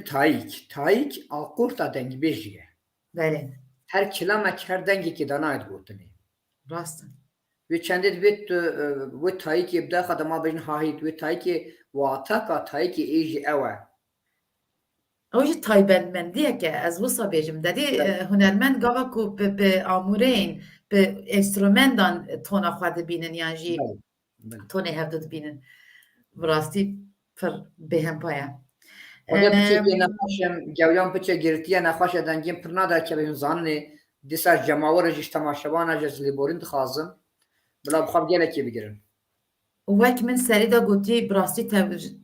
tayîk a qurta dengîbêjî ye. Belê, Her kilamek her dengekî danayê digotinê. rast in. Wê çendê divê tu wê tayîkê bidaxa dema bêjin hahît wê tayîkê wataka tayîkê ê jî ew e. Ew jî taybetmendiyek e ez wisa bêjim dedî hunermend gava ku bi amûreyên bi enstrûmendan tona xwe dibînin yan jî tonê hev dibînin. Bi rastî pir bêhempa ye. Xwedê piçekê nexweş em gewyan piçe girtiye nexweş e dengên pir naderkevin zanê dîsa cemawar jî temaşevan ji lêborîn dixwazin bila bi xwe gelekê bigirin. Wek min serî de gotî bi rastî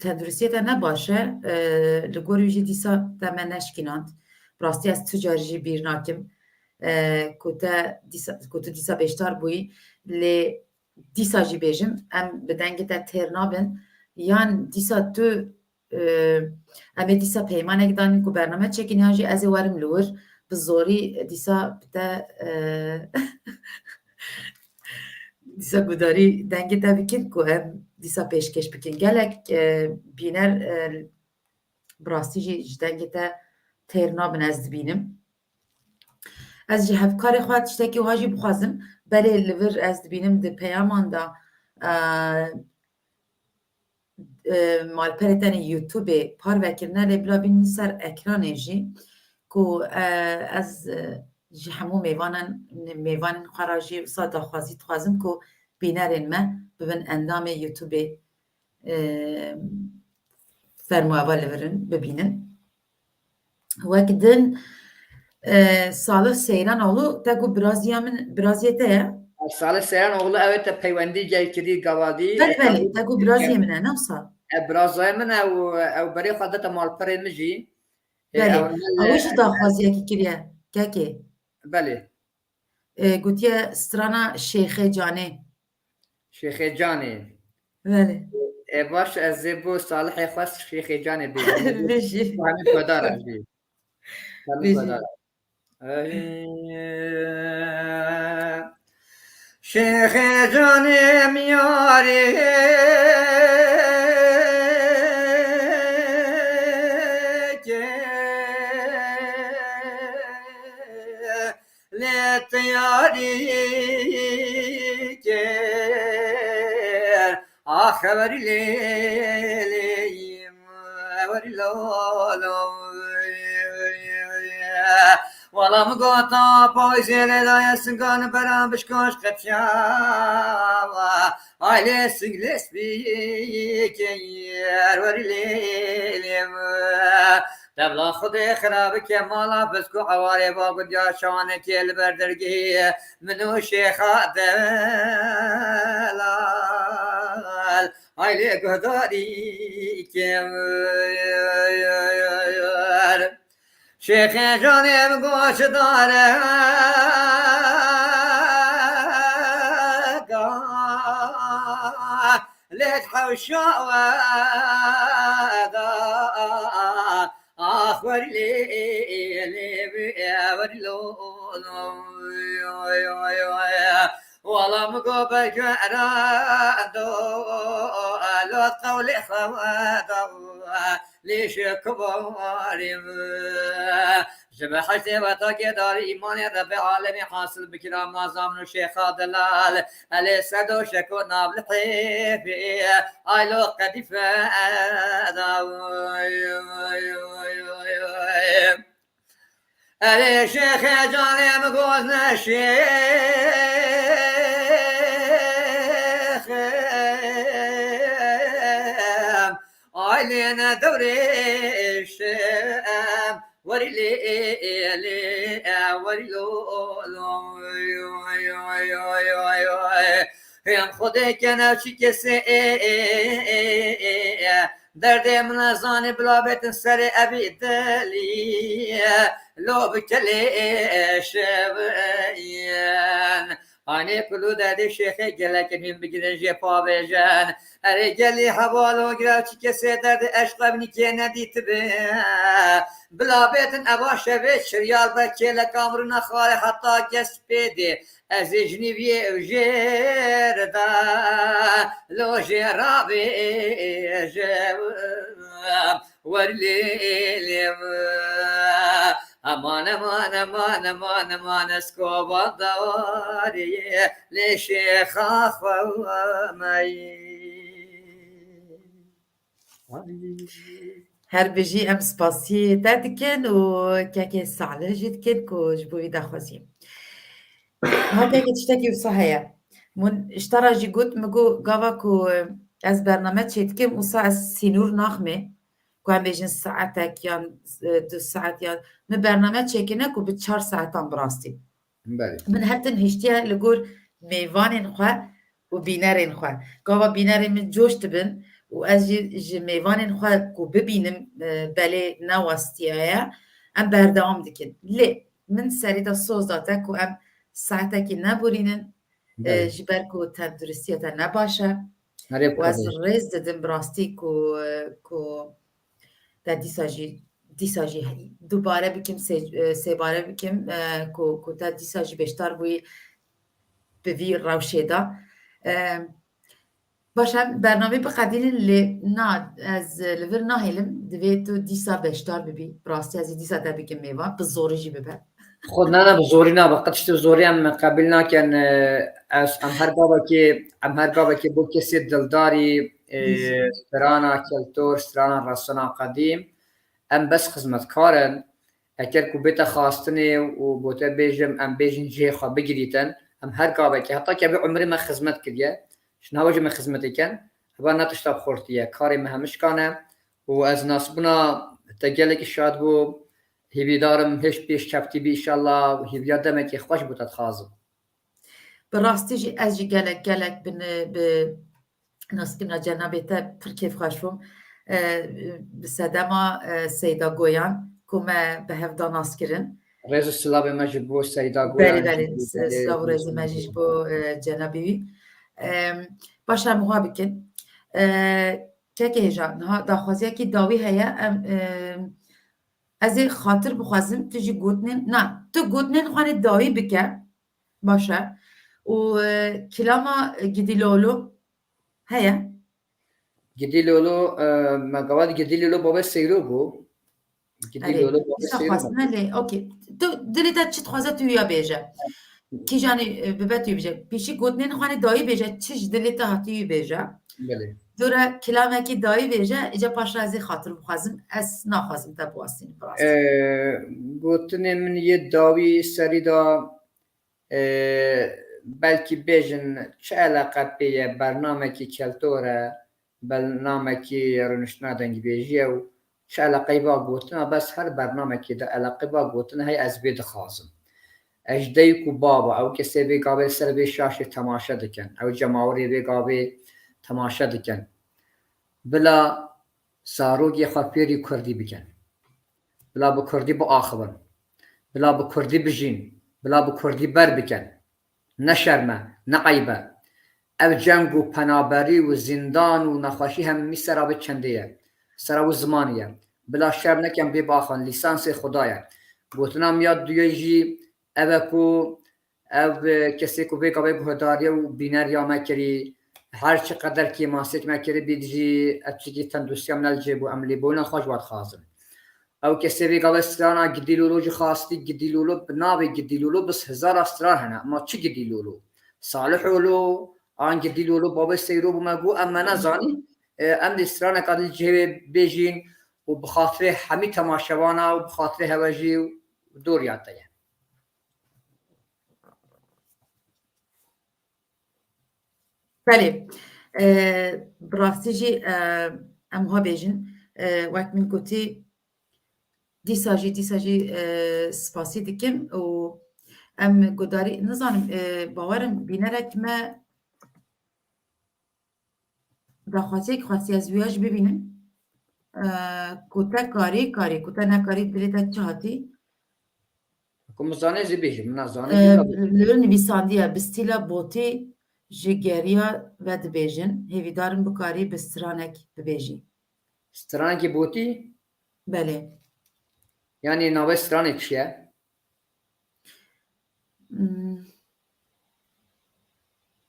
tenduristiyê te ne baş e li gorî jî dîsa te me neşkînand. Bi rastî ez tu car jî bîr nakim ku tu dîsa beşdar bûyî lê dîsa jî bêjim em bi dengê te têr nabin yan dîsa tu em ê dîsa peymanek danîn ku bername çekîn yan jî ez ê werim li wir bi zorî dîsa bi te dîsa gudarî dengê te bikin ku em dîsa pêşkêş bikin gelek bîner bi rastî jî ji dengê te têr nabin ez dibînim. Ez ji hevkarê xwe tiştekî wiha jî bixwazim belê li vir ez dibînim di peyaman da malperê tenê YouTubeê parvekirine lê bila bînin ser ekranê jî ku ez ji hemû mêvanên xwe re jî wisa daxwazî dixwazim ku bînerên me bibin endamê YouTubeê fermuava li virin bibînin. Wek din Salih Seyranoğlu te ku biraziyê te ye? Salih Seyranoğlu ew ê te peywendî gelkirî gavadî Belê te ku biraziyê min e ne wisa? Birazayê min ew berê xwe dite malperên min jî Belê ew jî daxwaziyekî kiriye kekê belê gotiye strana Şêxê Canê. Şêxê Canê Belê baş ez ê bo Salihê xwe Şêxê Canê bêjî bedar jî Şêxê Canê miyarê lê tiyarî ker xeberî lêleyim xeberî lalom Walam gota payzele dayasın kanı beran bişkoş kaçava Aile sigles biker verilelim Devla xude xirabı kemala fısku havale babı yaşane kel berdergi Minu şeyha delal Aile gödari kemer Şêxê Canê goş dare lê hewşa weda werî lê werî lo Walam go begera do lo qawlê xeweda ليش كبارم جمحتي وتاكي دار إيمان رب العالمين حاصل بكرام نظام الشيخ دلال علي سدو شكو نابل حيفي آيلو قديفة علي شيخ جاني مقوزنا شيخ Ailene devreşem varili varilo hem xude kenevçi kese derdem nazani bilabetin seri ebi deli lo bikele şeveyen Ani kulu dedi şeyhe gelekin bigine jepa vejen. Ere geli havalı gravçi kese derdi eşkabni kene ditibe. Bilabetin evaşe ve şiryal bekele kamrına khare hatta gespedi. Ez ecnibi evjerda lo jerabi jevam verlilim. Aman aman aman aman aman eskoba davariye le şeyha khavamayı. هر بجی ام سپاسی تا دکن و که ساله جد کن کج بوی دخوازیم هاته که تشتكي وصحية من اشترى جي قلت مقو قاوا كو از برنامج تشتكم وصا از سينور ناخمه كو هم بيجن ساعتك يان 2 ساعت يان من برنامج تشتكينا كو ب4 ساعتان براستي بله من هتن هشتيا لقول ميوانين خوا وبينارين خوا قاوا بينارين من جوش تبن وأز جي ميوانين خوا كو ببينم بالي نواستيايا ام بردام دكن لي من سريدا صوز داتا كو ام ساعتکی نبورینن جبر کو تندرستیت نباشه و از ریز دادم براستی کو تا دیساجی دوباره بکیم سه باره بکیم کو تا دیساجی بیشتر بوی به وی روشیدا باشم برنامه بقدیلن لی نا از لور نهیلم دوی تو دیسا بیشتر ببی براستی از دیسا تا بکیم میوان بزوری جی ببر خود نه بزوری نه وقتش تو زوری هم قبل نکن از ام هر گاوه که بود کسی دلداری استرانا کلتور استرانا رسانا قدیم ام بس خدمتکارن اگر کو بیت خواستنی و بوته بیجم ام بیجن جه خواه بگیریتن ام هر گاوه که حتی که به عمری من خدمت کردیه شنواجه من خدمتی کن هوا نتشتاب خورتیه کاری مهمش کنه و از ناسبونا تگلی که شاید بو هیویدارم هیچ پیش کفتی بی انشالله هیویاد دمه که خوش بودت خازم براستی جی از جی گلک به ناسکینا جنابه تا پر کیف خوشم بسدما سیدا گویان کمه به هفدا ناسکرین رز سلاب مجید بو سیدا گویان بله سلاب رز مجید بو جنابی باشه مها بکن که هجا داخوازی که داوی هیا از خاطر بخوازم تو جی گوتنین نه تو گوتنین خوانه دایی بکه باشه و کلاما گدیلولو هیا گدیلولو مگواد گدیلولو بابا سیرو بو گدیلولو بابا سیرو خواستنه لی اوکی تو دلیتا چیت خوازه تو یا بیجه کی جانی ببه توی بیجه پیشی گوتنین خوانه دایی بیجه چیش دلیتا هاتیوی بیجه بله دوره کلامه که دایی بیجه ایجا پاش رازی خاطر بخوازم از نخوازم تا بواستین براستی گوتنه من یه داوی سری دا بلکه بیجن چه علاقه بیه برنامه که کلتوره برنامه که رنشنا دنگی بیجیه و چه علاقه با گوتنه بس هر برنامه که دا علاقه با گوتنه های از بید خازم اجدهی کو بابا او کسی بی قابل سر بی شاش تماشا دکن او جماوری بی قابل تماشا دکن بلا ساروگی خفیری کردی بکن بلا با کردی با آخبن بلا با کردی بجین بلا با کردی بر بکن نه شرمه نه عیبه او جنگ و پنابری و زندان و نخواشی هم می سراب چندیه سراب زمانیه بلا شرم نکن بی باخن لیسانس خدایه گوتنام یاد دویجی او کو او کسی کو بی قابل بهداریه و بینر یا مکری هر چقدر که ماسک مکری بیدجی اچگی تندرستی هم نلجه بو عملی بونا خوش باد خازم او کسی بی قابل استرانا گدیلولو جی خواستی گدیلولو بنابی گدیلولو بس 1000 استران هنه اما چی گدیلولو صالحولو آن گدیلولو بابا سیرو بمگو اما نزانی ام استرانا قدل جه بیجین و بخاطر همی تماشوانا و بخاطر هواجی و دور یاد دیه بله براستی جی ام ها بیجن وقت من گوتی دیساجی سپاسی دکم و ام گداری نزانم باورم بینرک ما دخواستی که خواستی از ویاج ببینم کوتا کاری کوتا نکاری دلیتا چهاتی Kumuzane zibihim nazane Lür nivîsandiye bi stîla botî ji geriya ve dibêjin hêvîdarin bikarî bi stranek bibêjî. Stranaki boti Belê. yani nave stranek şiye.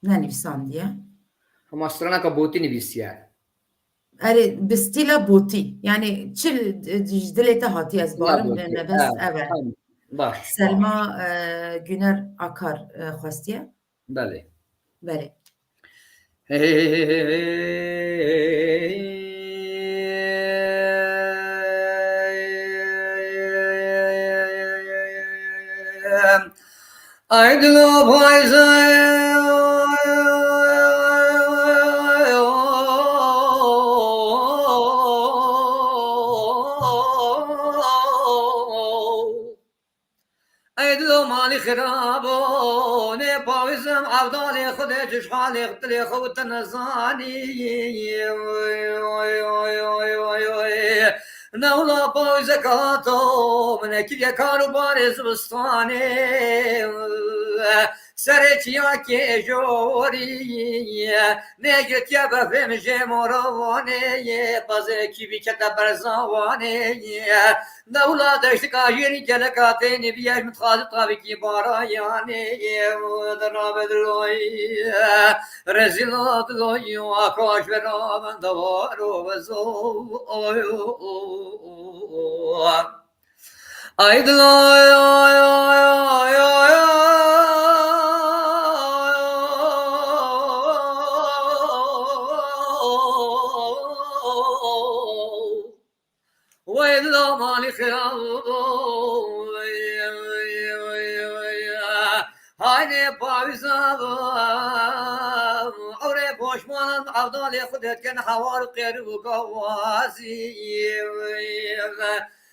Nenivîsandiye. Ama stranaka boti nivîsiye. Erê bi stîla botî yani çi ji dilê te hatiye ez barim botî, nebes evet. evet. Baş. Selma Güner Akar xwestiye. Belê. Belê. Aydın payza Aydın mali khirabo ne pavizem avdali khude cüşhali khutli khutna zani Navla pavize kato mene kiye karubare zbustane Sereçya ke jori ne getiye befem jemoravane Baze kibi kete berzavane Navla deşti kajeri kele kate nebiyej mutkhazı tabi ki bara yani Darabedray Rezilat loy akaş veramen davaro vezo Aydın ay ay ay ay ay وإلا مالك Haydi pavizam Avre boşmanın avdali kudetken havar kıyarı kavazi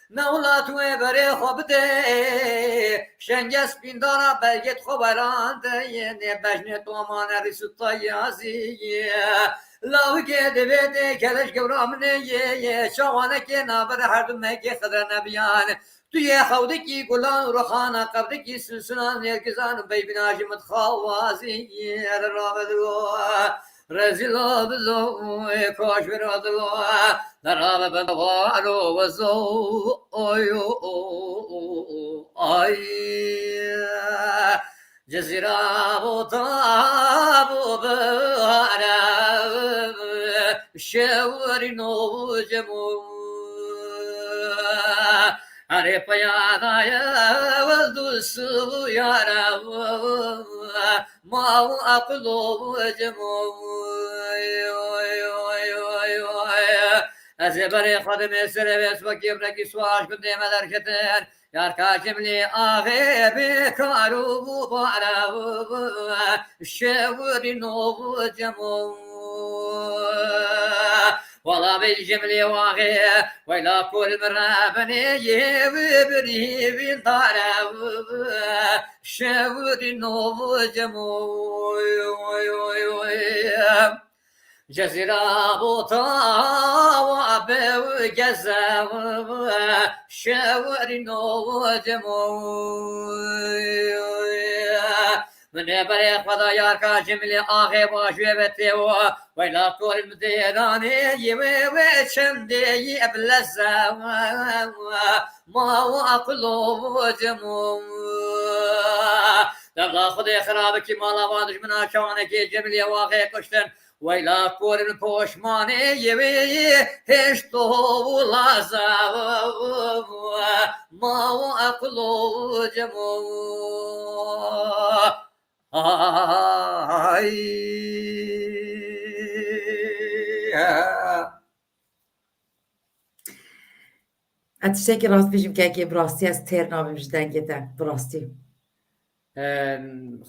Navla tuye bere khobde Şenges pindana belget khobarande Ne bejne tomane risut tayazi Lav ke devede keleş gevramne ye Şavane ke naber her dümme ke khadra nebiyan Tuye havdeki gulan ruhana kabdeki sülsünan Yerkizan beybina jimet khavazi Rahmedu Rezil abzo koş bir adlo Narabe ben varo vazo Oy ay Cezira tabu bara Şevri no cemu Are payadaya valdusu yara Mau aklo cemu Ezeberi khadime sereves vakim reki suaş gündeme derketen Yar kaçimli ağe bekaru bara Şevri no cemu Valla bil cemli vâgî ve la kul merâbeni yevbri bin taraf şevri novu cemu Cezira bota ve bev gezev şevri novu cemu من بره خدا یار کا جمله آخه باشه بته و لا کور مدیرانه یمه و چنده ابلزا ما عقلو جمو دغلا خدا خراب کی مالا وادش من شانه کی جمله واقع کشتن و لا کور پوشمانه یمه هش تو لازا ما عقلو جمو Ay Tiştekî rast bêjim kekê bi rastî ez têr nabim ji dengê te bi rastî.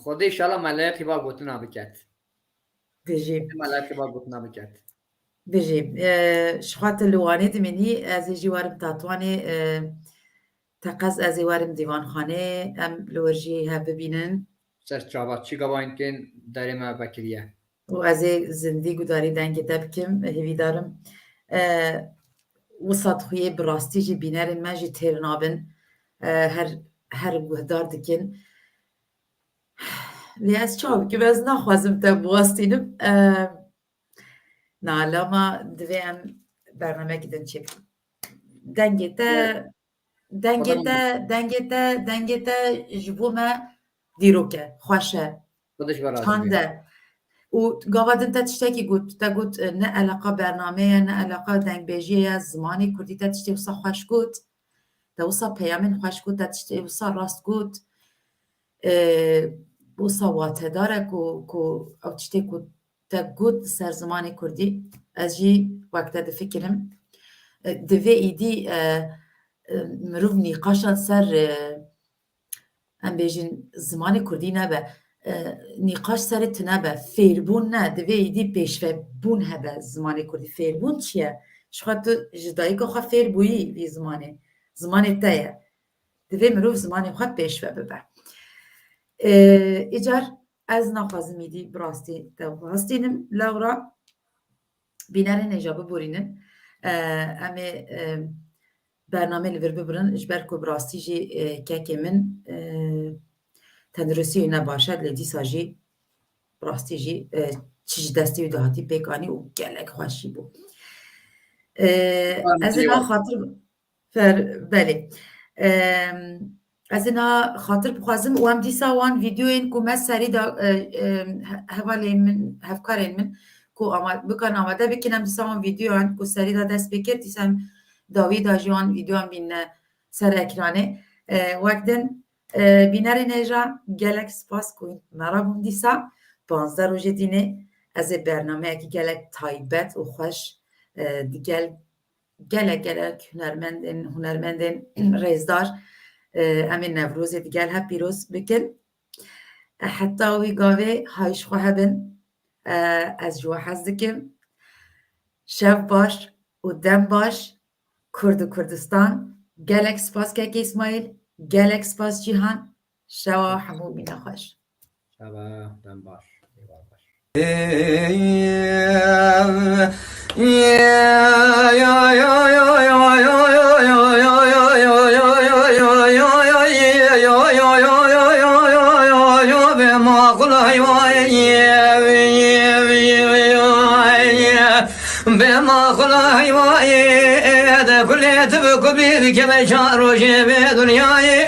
Xwedê inşallah melekî va gotina biket. Bêjî. Melekî va gotina biket. Bêjî. Ji xwe li Wanê dimînî ez ê jî werim Tatwanê teqez ez ê werim dîvanxanê em li wir jî hev bibînin. Serçavatçı gavankên derê me vekiriye. û ez ê zindî gudarî dengê te bikim hêvîdarim wisa dixuye bi rastî jî bînerên me jî têr nabin her her guhdar dikin li ez çav ki bez naxwazim te biwastînim nalama divê em bernamekî din çêbikin dengê te ji bo me dîrok e xweş e خودش برای çand e û gava din te tiştekî got te got ne eleqa bernameye ne eleqa dengbêjiyê ye zimanê Kurdî te tiştê wisa xweş got te wisa peyamên xweş got te tiştê wisa rast got wisa watedar e ku ew tiştê ku te got li ser zimanê Kurdî ez jî wek te difikirim divê êdî mirov nîqaşa ser em bêjin zimanê Kurdî nebe nîqaş serê tu nebe fêrbûn ne divê êdî pêşvebûn hebe zimanê Kurdî fêrbûn çi ye ji xwe tu ji dayîka xwe fêr bûyî vî zimanê te ye divê mirov zimanê xwe pêşve bibe îcar ez naxwazim êdî bi rastî te bihastînim lewra bînerên hêja biborînin em ê bername li vir bibirin ji ber ku bi rastî jî kekê min tenduristî wî ne baş e lê dîsa jî bi rastî jî çi ji destê wî dihatî pêk anî û gelek xweş jî bû ez ê xatir belê ez ê xatir bixwazim û em dîsa wan vîdyoyên ku me serî da hevalên min hevkarên min ku bikan amade bikin em dîsa wan vîdyoyan ku serî da dest pê kir dîsa em dawî da jî wan vîdyoyan bîne ser ekranê wek din bînerên hêja gelek spas ku me rabûn dîsa 15 rojê dînê ez ê bernameyekî gelek taybet û xweş digel gelek hunermendên rêzdar em ê Newrozê digel hep pîroz bikin heta wî gavê hayş xwe hebin ez ji we hez dikim şev baş û dem baş Kurd û Kurdistan gelek spas kekê İsmaîl gelek spas cîhan şewa hemû mîne xweş شبه دم باش دیوار باش بما خلای وای کلیت بکبی که بچار به دنیای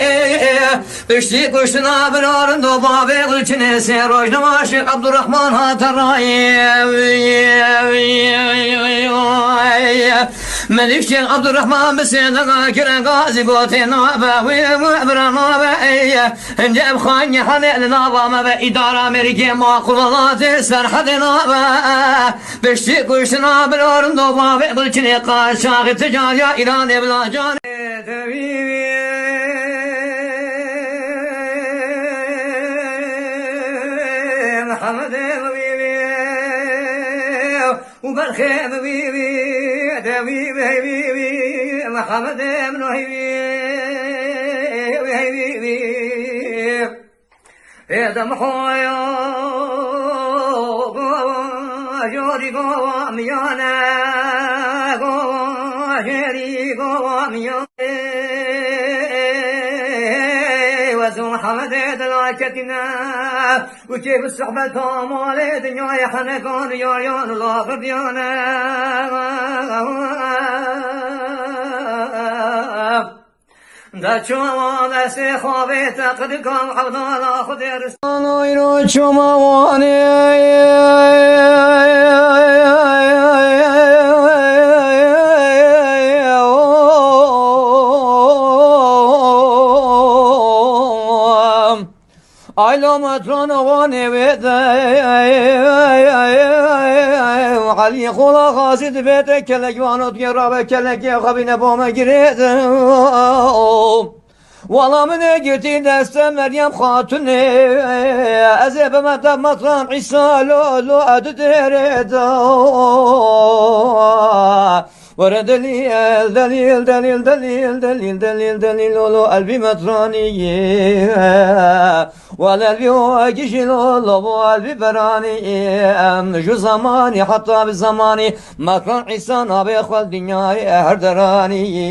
بشتی کشتنا برارن دو بابه قلچنه سروش نماش عبدالرحمن هاترای ملك عبد الرحمن بسيدنا كرا غازي قوتي نوبة ومعبر نوبة نجيب خاني حنين نوبة ما بإدارة أمريكية ما قلالات سرحد نوبة بشتي كشتنا بالورن دوبة بقلتني قاش شاغي تجاريا إيراني بلا جاني محمد وبالخير محمد بن هيبي هذا محويا جوري قوا ميانا قوا جري قوا ميانا وزو محمد دلاكتنا وكيف الصحبة مالي دنيا يحنا كان يا الله خبيانا دا چوان اس خوابه تقد کام حوضانا خود رسان ایرو چوموانی ayla matran vani vede Ali khola khazid vede kelek vanot gerabe kelek khabine bama girede Valla mene girdi deste Meryem Hatune Ezebe metab matran İsa lo adı dereda Vere delil olu elbi metraniye Vel elbi o kişil olu bu elbi beraniye Şu zamani hatta bir zamani Matran İsa nabi khval dünyayı her deraniye